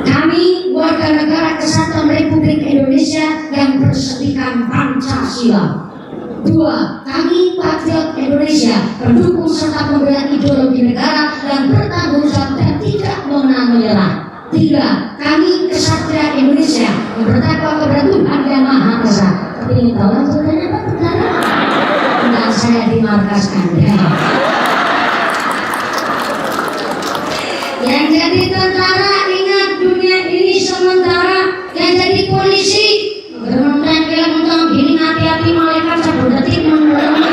Kami warga negara kesatuan Republik Indonesia yang bersetikan Pancasila. 2. Kami patriot Indonesia, pendukung serta pembela ideologi negara yang bertanggung jawab dan tidak menyerah. 3. Kami kesatria Indonesia yang bertakwa kepada Tuhan Yang Maha Esa. Tapi ini tahu lah sebenarnya Pak Tentara? Enggak, saya di markas Anda. Yang jadi tentara ingat dunia ini sementara, yang jadi polisi bermenteng gini hati-hati malaikat satu detik mengulangi.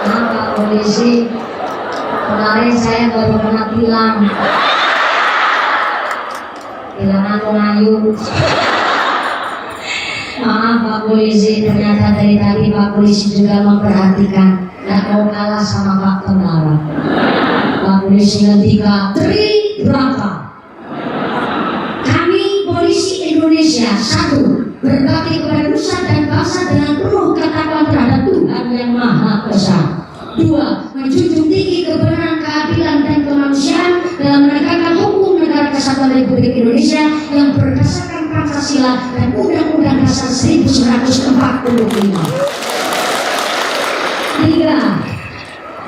Pak polisi, kemarin saya baru kena tilang aku ngayu. Maaf Pak polisi, ternyata dari tadi Pak polisi juga memperhatikan, gak mau kalah sama Pak Tentara. Pak polisi ketika berapa? Kami polisi Indonesia, 1. Berbakti kepada nusa dan bangsa dengan penuh ketakwaan terhadap Tuhan Yang Maha Esa. 2. Menjunjung tinggi kebenaran, keadilan dan kemanusiaan dalam menegakkan hukum negara kesatuan Republik Indonesia yang berdasarkan Pancasila dan Undang-Undang Dasar 1945. 3.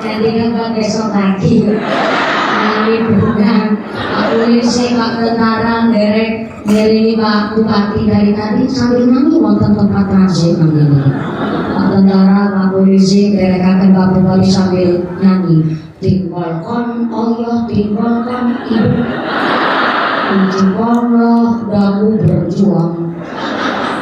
Jadi kan besok lagi kami bukan Pak polisi, Pak Tentara, dari Pak Bupati dari tadi sambil nyanyi wonten tempat transit ini. Pak Tentara, Pak polisi, derekaken Pak Bupati sambil nyanyi. Tinggalkan Allah, tinggalkan ibu, tunjukkanlah daku berjuang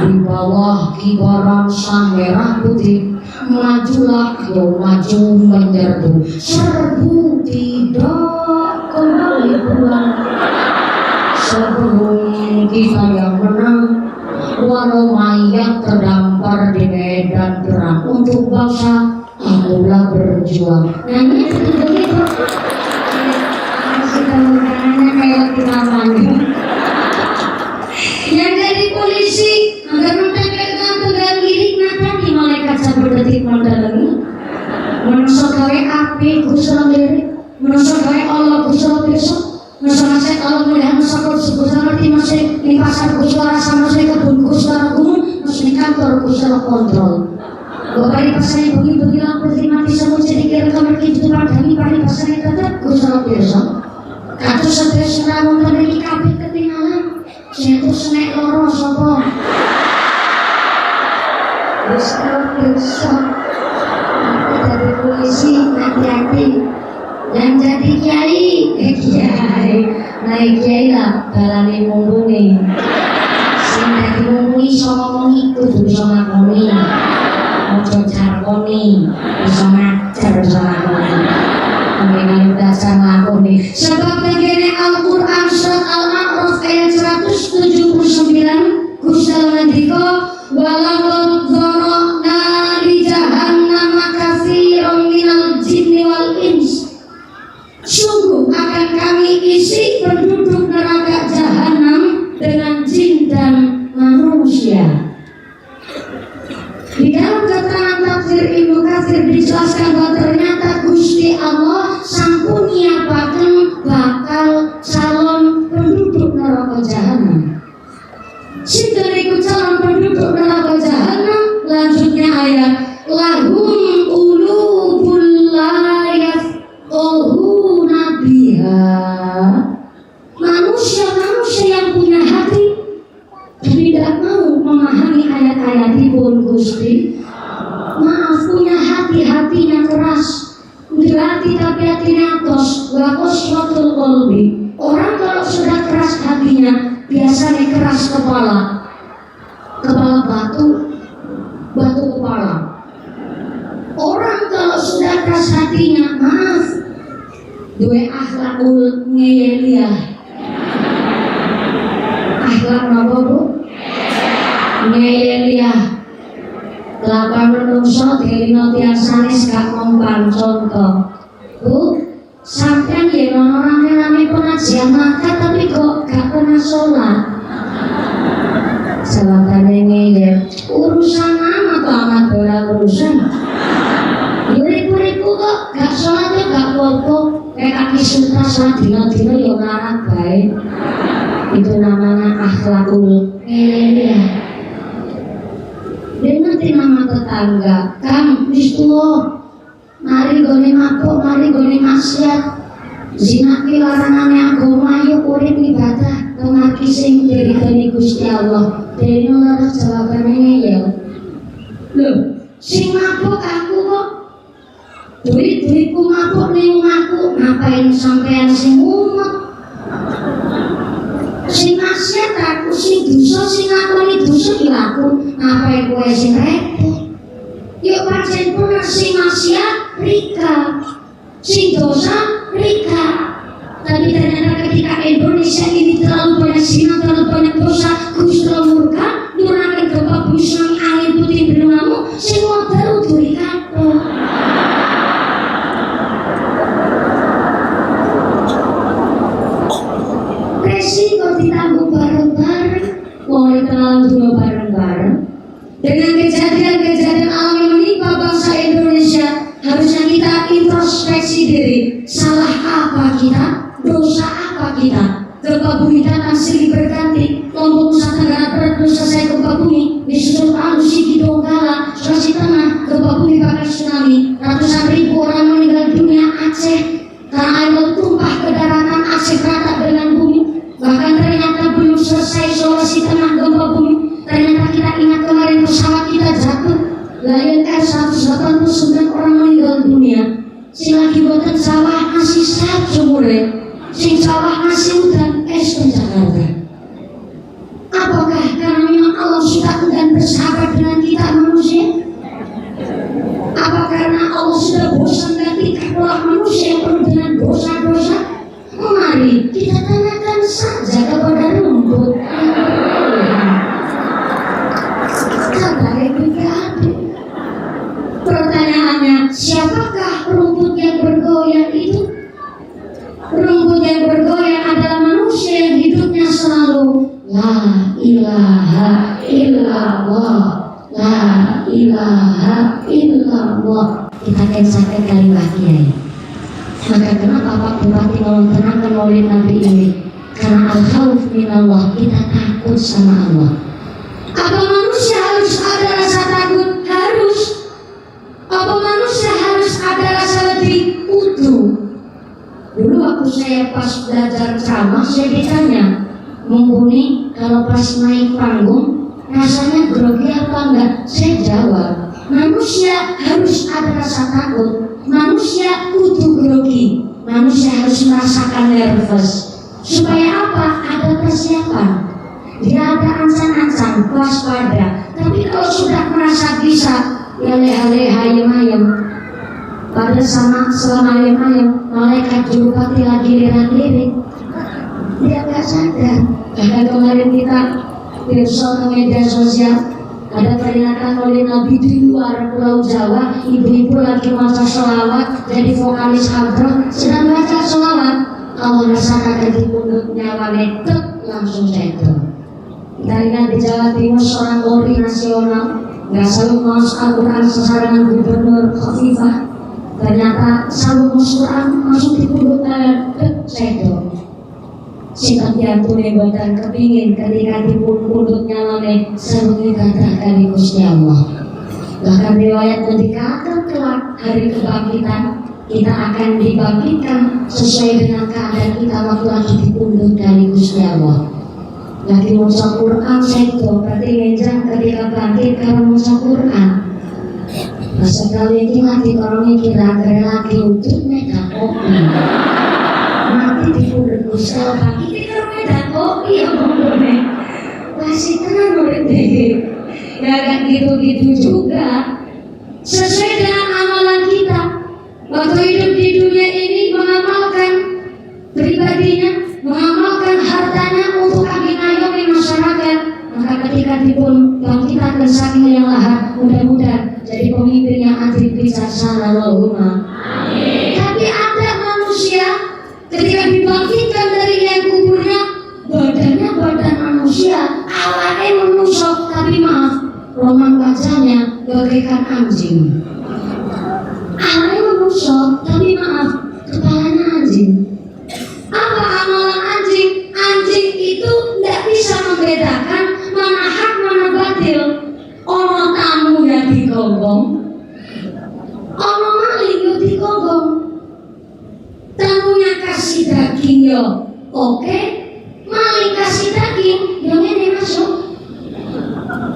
di bawah kibaran sang merah putih. Majulah yo maju menyerbu, serbu tidak kembali pulang sebelum kita yang menang. Walau mayat terdampar di medan perang untuk bangsa, akulah berjuang. Nyanyi begitu. Masih tangannya kayak di namanya. Yang jadi polisi agar mentegak dengan lirik nada di malaikat sabur detik mandalani. Menusuk gawe api kusala lirik, menusuk gawe Allah kusala besok, menusuk masih Allah melihat menusuk kusala di masih di pasar kusala sama saya kebun kusala gunung, masih di kantor kusala kontrol. Bapak di pasar yang begitu bilang berterima kasih semua jadi kira kamar kita padami pada pasar yang tetap kusala besok. Kata satu senamun tadi kabeh ketinggalan. Itu senek loro sopo bisa jadi polisi hati-hati. Yang jadi kiai naik kiai lah balane mumpuni sing dadi mumpuni iso ngomong kudu iso ngakoni, ojo jarkoni, iso ngajar iso ngakoni. Pengen dasar ngakoni sebab begini Al-Quran surat Al-A'raf ayat 179 kusal nandiko walaqad dzara'na li jahannam katsiran minal jinni wal ins. Sungguh akan kami isi penduduk neraka jahanam dengan jin dan manusia. Di dalam keterangan tafsir Ibnu Katsir dijelaskan bahwa ternyata Gusti Allah sampun nyiapaken bakal calon penduduk neraka jahanam. Sinten iku calon penduduk neraka jahanam? Lanjutnya ayat lahum ulubul la yafqahuna biha. Manusia-manusia yang punya hati tidak mau memahami ayat-ayatipun Gusti. Maaf, punya hati-hatinya keras, berarti tapi hatinya tos, wakoswatul qalbi. Orang kalau sudah keras hatinya biasanya keras kepala batu kepala. Orang kalau sudah keras hatinya, maaf, duwe akhlakul ngeyeliyah. Akhlak apa bu? Ngeyeliyah. Lapan menungso delino tiang sanes gak mempan contoh. Bu, sampean yen ono rame-rame pengajian makan tapi kok gak pernah sholat. Jawabannya ngeyel, urusan amat ora urusan. Urip-uripku kok gak sholat ya gak apa-apa. Kayak kaki sutra sholat dino-dino ya larat baik. Itu namanya akhlakul ya. Dia nanti nama tetangga, Kang, wis tuwa. Mari gone mabuk, mari gone maksiat. Zina ki larangane agama, ayo urip ibadah. Kemaki sing diridhoni Gusti Allah. Dene ora jawabane ya. Lho, sing mabuk aku kok. Duit-duitku mabuk ning aku, ngapain sampean sing umet? Sing maksiat aku, sing dosa sing ngakoni dosa ki aku, ngapain kowe sing repot? Yuk pancen pun sing maksiat rika, sing dosa rika. Tapi ternyata ketika Indonesia ini terlalu banyak zina, terlalu banyak dosa, Gusti Allah murka, nurunaken gempa bumi tsunami angin putih berungamu, sing modal udah kabeh. Resiko ditanggung bareng-bareng, mulai terlalu dulu bareng-bareng. Dengan kejadian-kejadian alam yang menimpa bangsa Indonesia, harusnya kita introspeksi diri. Salah apa kita? Dosa apa kita? Gempa bumi datang silih berganti. Lombok Nusa Tenggara Barat belum selesai gempa bumi. Disusul Palu, Sigi, Donggala, Sulawesi Tengah, gempa bumi bakal tsunami. Ratusan ribu orang meninggal dunia. Aceh, tanah air laut tumpah ke daratan. Aceh rata dengan bumi. Bahkan ternyata belum selesai Sulawesi Tengah gempa bumi. Ternyata kita ingat kemarin pesawat kita jatuh. Lion Air 189 orang meninggal dunia. Sing lagi boten sawah ngasih satu mulai. Sing sawah ngasih hutan es ke Jakarta. Apakah karena memang Allah sudah enggan bersahabat dengan kita manusia? Apa karena Allah sudah bosan dan tingkah pola manusia yang penuh dengan dosa-dosa? Mari kita tanyakan saja kepada rumput. Pertanyaannya, siapakah rumput yang bergoyang itu? Rumput yang bergoyang adalah manusia yang hidupnya selalu La ilaha illallah, La ilaha illallah. Kita kensakan kalimat Kiai. Maka kenapa Pak Bupati menerangkan maulid Nabi ini? Karena al-khawf minallah, kita takut sama Allah. Apa manusia harus ada rasa takut? Harus. Apa manusia harus ada rasa lebih utuh? Dulu waktu saya pas belajar ceramah, saya ditanya, mumpuni kalau pas naik panggung rasanya grogi apa enggak? Saya jawab, manusia harus ada rasa takut, manusia utuh grogi, manusia harus merasakan nervous. Supaya apa? Ada persiapan. Dia ada ancang-ancang, waspada. Tapi kalau sudah merasa bisa, ya leha-leha ayam-ayam. Pada selama ayam-ayam, malaikat jurupati lagi lirik-lirik. Dia nggak sadar. Bahkan kemarin kita di media sosial ada peringatan oleh Nabi di luar Pulau Jawa, ibu-ibu lagi maca sholawat, jadi vokalis hadroh, sedang baca sholawat. Allah rasakan di punduknya wanetek langsung jatuh. Kita ingat di Jawa Timur seorang polri nasional nggak selalu ngurus Al-Quran sesuai dengan gubernur Khofifah. Ternyata selalu ngurus Quran langsung di punduknya jatuh. Sikap jantune boten kepingin ketika dipundhutnya lane sewengi kathah kali Gusti Allah. Bahkan riwayat mendikatakan kelak hari kebangkitan kita akan dibangkitkan sesuai dengan keadaan kita waktu lagi dipundhut dari Gusti Allah. Lagi maca Quran sedo berarti ngenjang ketika bangkit karena maca Quran. Sekali ini lagi kalau kira-kira lagi untuk medan kopi. Mati dipundhut Gusti Allah. Kopi yang ngomongnya masih tenang murid deh. Ya kan gitu-gitu juga. Sesuai dengan amalan kita. Waktu hidup di dunia ini mengamalkan pribadinya, mengamalkan hartanya untuk aginayomi masyarakat. Maka ketika dipun bangkitkan saking yang lahar, mudah-mudahan jadi pemimpin yang adil bijaksana. Allahumma amin. Tapi ada manusia ketika dibangkitkan dari yang kuburnya, badannya badan manusia, awalnya manusia roman wajahnya bagaikan anjing. Awalnya manusia, tapi maaf, kepalanya anjing. Apa amalan anjing? Anjing itu tidak bisa membedakan mana hak mana batil. Ono tamu yang digonggong, ono maling yang digonggong. Tamunya kasih daging yo, oke. Maling kasih daging, yang ini masuk.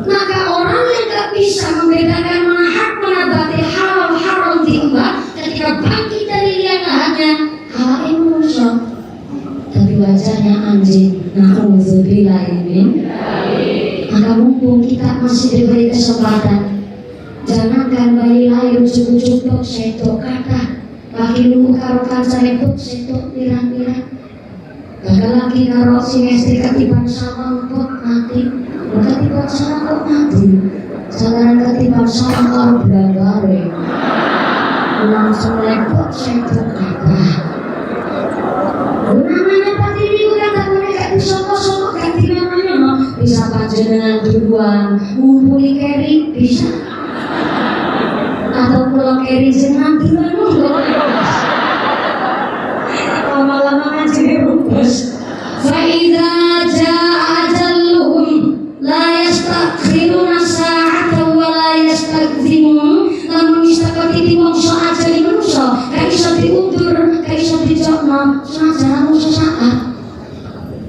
Maka orang yang gak bisa membedakan mana hak mana batil, halal haram diubah, ketika bangkit dari liang-liangnya, hal manusia, tapi wajahnya anjing. Na'udzubillah min. Maka mumpung kita masih diberi kesempatan, jangankan bayi lahir cukup setok kata, laki lu karo kancane pun setok pirang-pirang. Bakal lagi karo sing istri ketiban sama kok mati, ketiban sama kok mati. Jangan ketiban sama karo belagare. Langsung lepot setok kata. Namanya pati ini udah tak boleh gak disokok-sokok gak dimana-mana. Bisa panjenengan duluan ngumpuli keri bisa, atau pulau keri jenengan duluan lama-lama ngaji rubus. Fa'idha ja'a ajalluhum la yastakhiruna sa'atan wa la yastakzimun. Namun istakati dimongso ajali manusia gak bisa diundur, gak bisa dijokno senajan sesaat.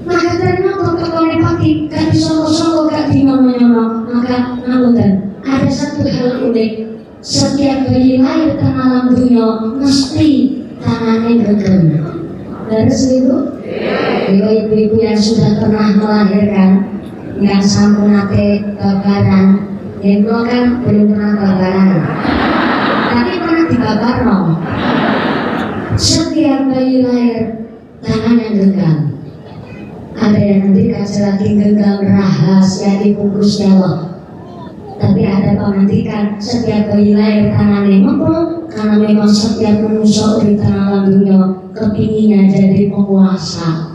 Maka ternyata kekone pati gak disongko-songko gak dimana-mana. Maka ngapunten, ada satu hal unik. Setiap bayi lahir ke alam dunia mesti tangannya genggam. Beres itu? Ibu-ibu yang sudah pernah melahirkan, yang sampun nate babaran, yang kan belum pernah babaran, tapi pernah dibabar no. Setiap bayi lahir tangannya genggam. Ada yang nanti kasih lagi genggam rahasia dibungkusnya loh. Tapi ada pemantikan setiap bayi lahir tangannya ngobrol, karena memang setiap manusia di tanah dunia kepinginnya jadi penguasa.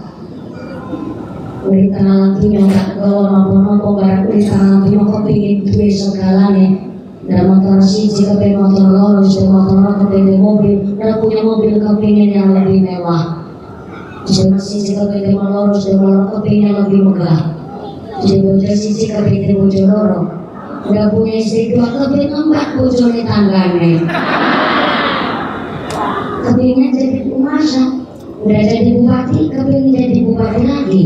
Di tanah dunia gak gawa nopo-nopo barang di tanah dunia kepingin duwe segalanya. Dan motor siji kepingin motor loro, motor loro kepingin mobil, dan punya mobil kepingin yang lebih mewah. Jadi siji kepingin motor loro kepingin lebih megah. Jadi bocah siji kepingin bocah loro. Udah punya istri dua kepingin empat bojone tanggane. Kepingin jadi penguasa. Udah jadi bupati, kepingin jadi bupati lagi.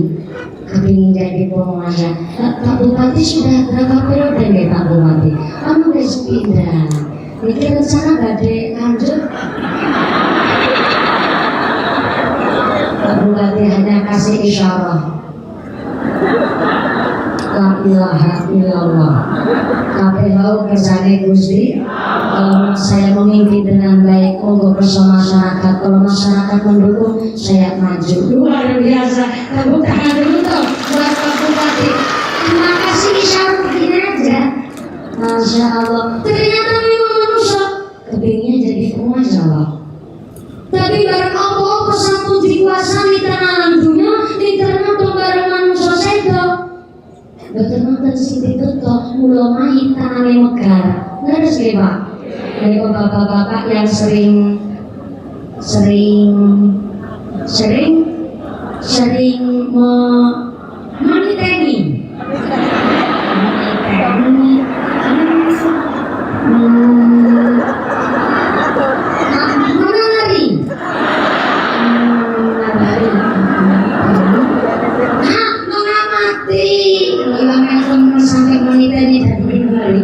Kepingin jadi penguasa. Pak Bupati sudah berapa periode nih Pak Bupati? Kamu udah sepindah. Mikir rencana gak ada lanjut. Pak Bupati hanya kasih isyarat. La ilaha illallah. Kabeh wau kersane Gusti. Kalau saya memimpin dengan baik, monggo bersama masyarakat. Kalau masyarakat mendukung, saya maju. Luar biasa. Tepuk tangan dulu toh buat Pak Bupati. Terima kasih isyarat begini aja. Masya Allah. Ternyata memang manusia kepingin jadi penguasa loh. Tapi barang apa-apa satu dikuasai tanah alam dunia, ternyata barang manusia sedok. Betul-betul sing ditutup mulo main tangannya megar. Terus ya Pak, dari bapak-bapak yang sering meniteni sampai meniteni dan kembali.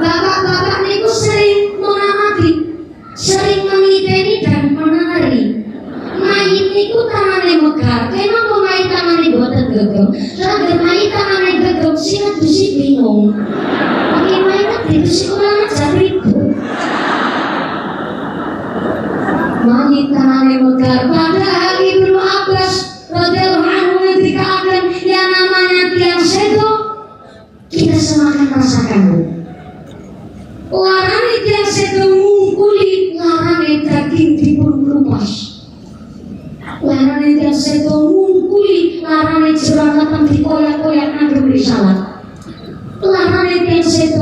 Bapak-bapak niku sering mengamati, sering meniteni dan menari. Main niku tangannya megar, kenapa main tangannya boten gegem? Soalnya main tangannya gegem, sing adusi bingung. Pakai main itu si ulama jadi ribut. Main tangannya megar, padahal Ibnu Abbas radhiyallahu anhu ngendikaken yang namanya tiang sedok. Kita semakin merasakan bu. Larang itu yang sedang mengkulit, larang itu daging dipun kelupas. Larang itu yang sedang mengkulit, larang itu jerang datang dikoyak-koyak ngaduk di salat. Larang itu yang sedang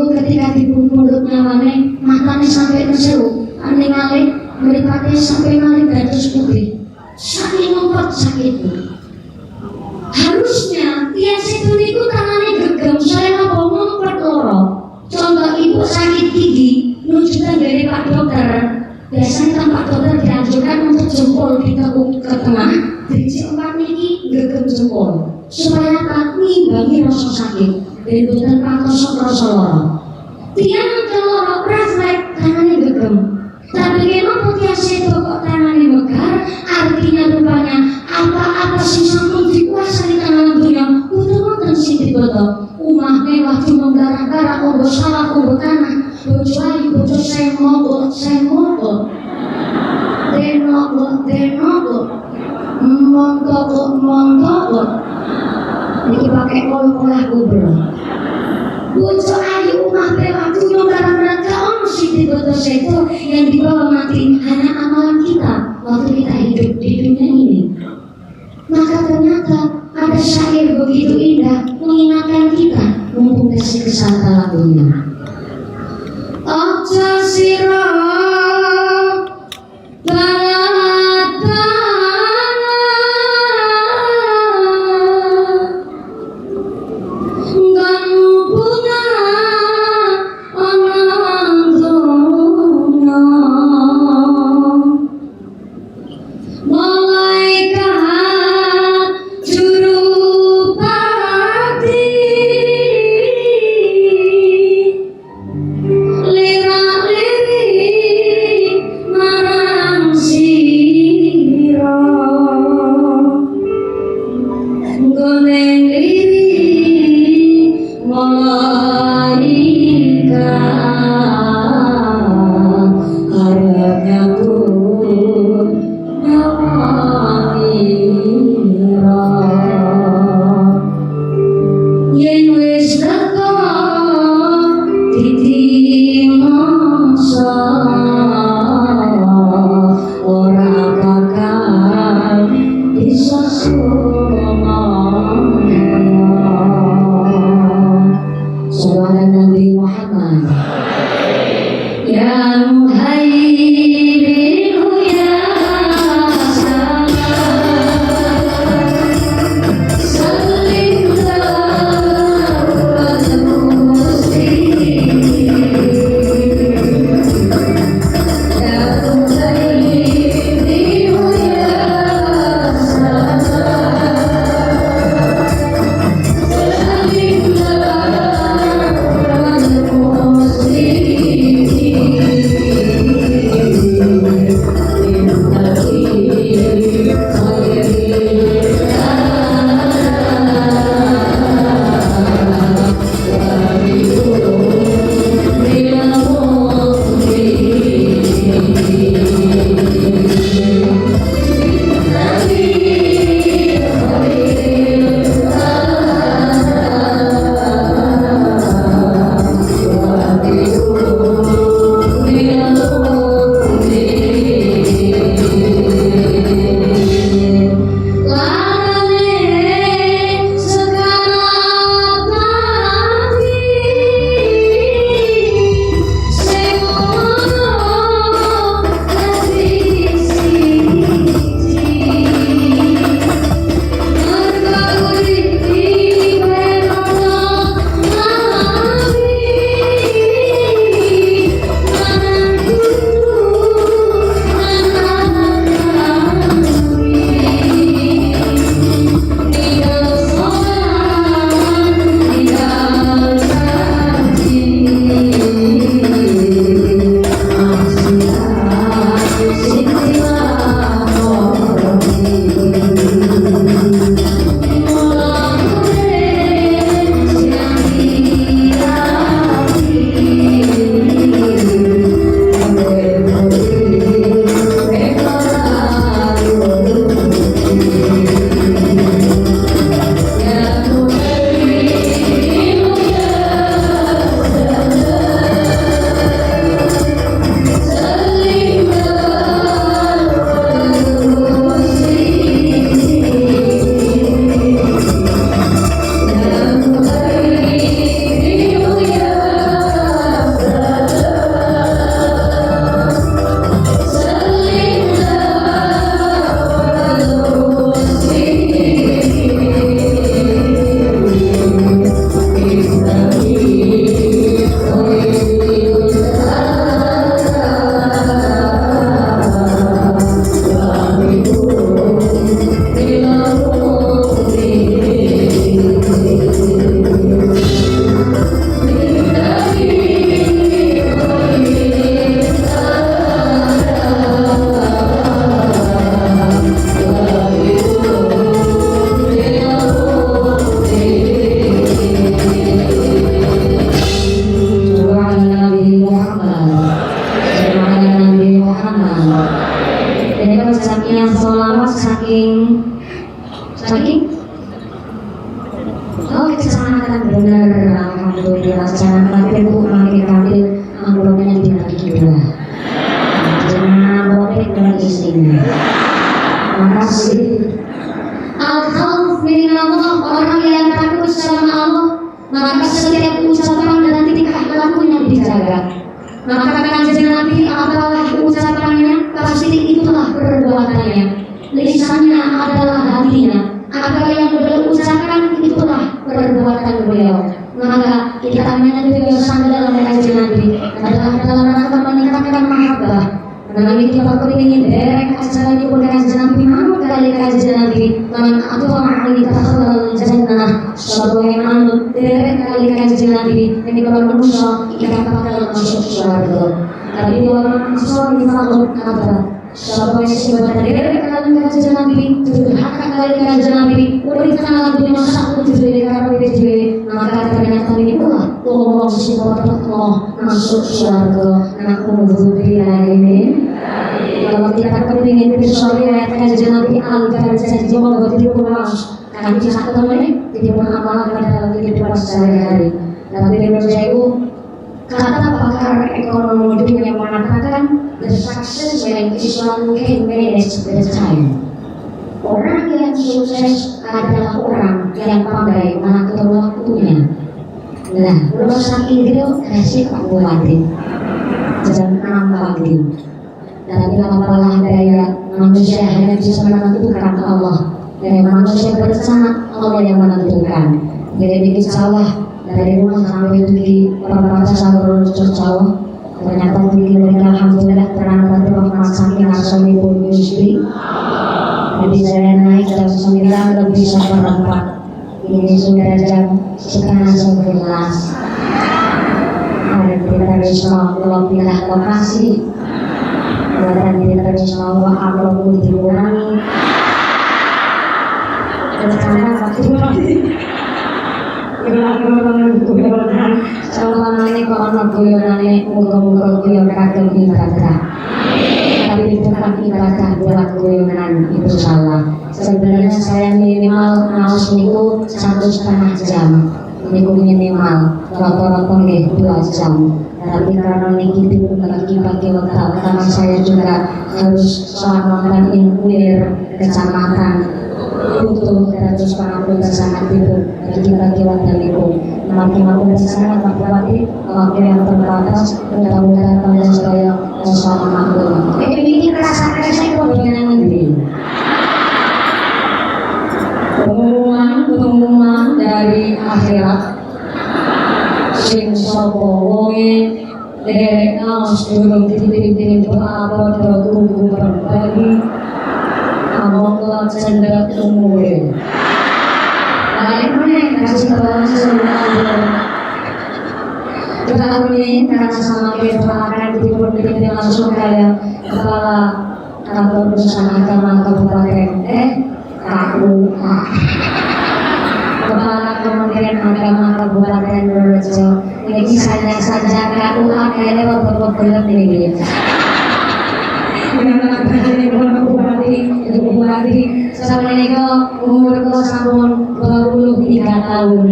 niku ketika dipundhut nyawane matane sampai nesu ningali mripate sampai ngali dados putih saking ngumpet sakitnya. Harusnya tiang situ niku tangannya gegem saya apa ngumpet loro. Contoh ibu sakit gigi rujukan dari Pak Dokter, biasanya kan Pak Dokter dianjurkan untuk jempol ditekuk ke tengah, driji 4 niki gegem jempol supaya tak ngimbangi rasa sakit dan bukan patosok rasa loro. Tiang keloro refleks tangannya gegem, tapi kenapa tiang situ kok tangannya megar? Artinya rupanya apa-apa sing sampun dikuasai tangan dunia kudu wonten sing diboto. Umah mewah cuma gara-gara obo sawah obo tanah, bojo ayu bojo semogo denogo montogo iki pakai olah kubro. Bojo ayu umah mewah cuma gara-gara ono sing diboto seto yang dibawa mati hanya amalan kita waktu kita hidup di dunia ini. Maka ternyata ada syair begitu indah mengingatkan kita mumpung kasih kesalahan lagunya. Ojo siro Nabi Muhammad. Oh, kecamatan benar, alhamdulillah. Secara terakhir Bu makin kamil, amplopnya dibagi 2. Jangan boleh bagi sini. Makasih. Al-Khawf minallah, orang yang takut sama Allah, maka setiap ucapan dan tingkah lakunya dijaga. Maka kanjeng Nabi adalah ucapannya, pasti itulah perbuatannya. Lisannya adalah hatinya. Apa yang beliau ucapkan itulah perbuatan beliau. Maka kita menyadari dalam kanjeng Nabi adalah dalam rangka meningkatkan mahabbah. Karena kita kepingin derek acara ini pun kanjeng Nabi mau kali kanjeng Nabi man atwa'a li takhalal jannah. Sebagaimana derek kali kanjeng Nabi ini kalau manusia kita bakal masuk surga. Tapi orang manusia di fakir apa? Sebab sebuah derek kali kanjeng Nabi durhaka kali kanjeng Nabi berikan Nabi masa itu dari karena itu maka ternyata ini pula Allah subhanahu masuk surga. Aku berdoa ini. Kalau kita kepingin bersuara ayat kanjeng Nabi agar janji mau dipulang kami bisa ketemu di amal pada kehidupan sehari-hari. Tapi menurut saya kata pakar ekonomi dunia mengatakan the success man is one who can manage the time. Orang yang sukses adalah orang yang pandai mengatur waktunya. Nah, urusan itu kasih aku mati jangan nambah gitu. Dan apalah daya manusia hanya bisa menentukan Allah. Dan manusia berencana Allah yang menentukan. Jadi bikin sawah dari rumah sampai di perbatasan sampai ke sawah. Ternyata di alhamdulillah terangkat rumah saking asal ibu Yusri. Jadi saya naik jam 9 lebih seperempat. Ini sudah jam setengah 11. Hari kita bisa belum pindah lokasi. Dan kita bisa bahwa amplop dikurangi. Karena waktu selama kalau guyonane muga-muga guyon kagem ibadah. Tapi bukan ibadah buat guyonan itu salah. Sebenarnya saya minimal ngaos niku 1,5 jam. Niku minimal, rata-rata nggih 2 jam. Tapi karena niki dibagi waktu karena saya juga harus selamatkan inkuir kecamatan butuh 350 sangat itu bagi waktu itu makin sangat waktu yang terbatas mudah-mudahan kalian supaya bersama makhluk ini rasakan saya kok dengan negeri pengumuman dari akhirat sing sapa wonge derek ngaos durung titik-titik doa padha tunggu berbagi among cenderung umure lain meneh kasih kawan sesuatu doa ini karena sama kita akan dipun langsung kayak kepala kantor urusan agama kabupaten aku Kepala Kementerian Agama Kabupaten Purworejo. Ini kisahnya saja KUA kayaknya waktu-waktu ini. Bupati, sama ini kok umurku sampun 23 tahun.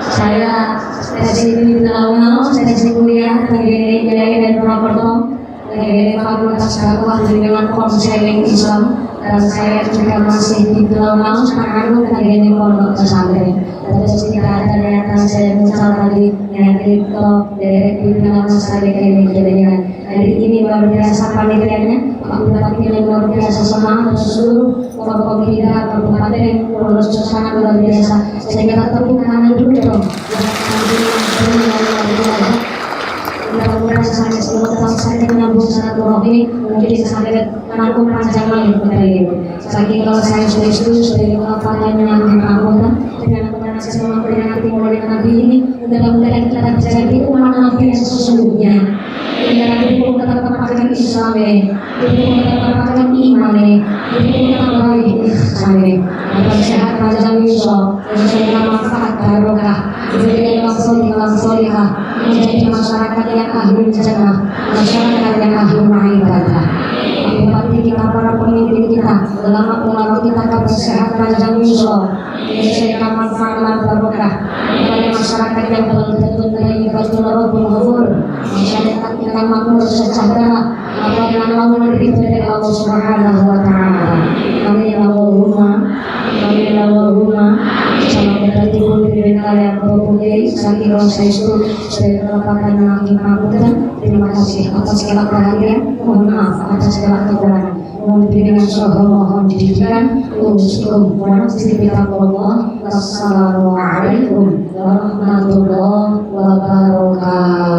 Saya sesi tahun sesi kuliah di dan Purworejo. Dari Fakultas Dakwah dengan konseling Islam. Dan saya juga masih di Pulau sekarang dari pondok pesantren. Terus tidak ada niatan saya misal tadi yang kripto dari pimpinan sekali ini jadinya. Hari ini luar biasa panitianya, Pak Bupati yang luar biasa semangat dan seluruh kelompok kita kabupaten Purworejo sangat luar biasa. Sehingga tepuk tangan dulu dong. Mudah-mudahan sampai semoga saya menyambung silaturahmi ini mungkin bisa sampai menanggung panjang lagi dari ini. Lagi kalau saya sudah dari kepala menyambung anggota dengan kebenaran saya memperingati mulai Nabi ini, mudah-mudahan kita bisa jadi umat Nabi yang sesungguhnya. Kita nanti pun tetap memakai Islam kita pun tetap memakai iman kita pun tetap baik Islam agar sehat panjang Yusuf dan saya manfaat barokah menjadi orang solihah menjadi masyarakat yang ahli jannah, masyarakat yang ahli ibadah. berkati kita para pemimpin kita, ulama-ulama kita kesehatan dan usul, memberikan manfaat dan barokah kepada masyarakat yang belum tertutup dari Batul Rabbul Ghafur, masyarakat yang makmur sejahtera, apabila mau lebih dari Allah Subhanahu wa Ta'ala. Amin Allahumma, amin Allahumma. Sama berarti pun kalian berpunyai sakit rasa itu sebagai kelapatan yang dimaksudkan. Terima kasih atas segala perhatian, mohon maaf atas segala kekurangan. Mohon dengan mohon didikan. Wassalamualaikum warahmatullahi wabarakatuh.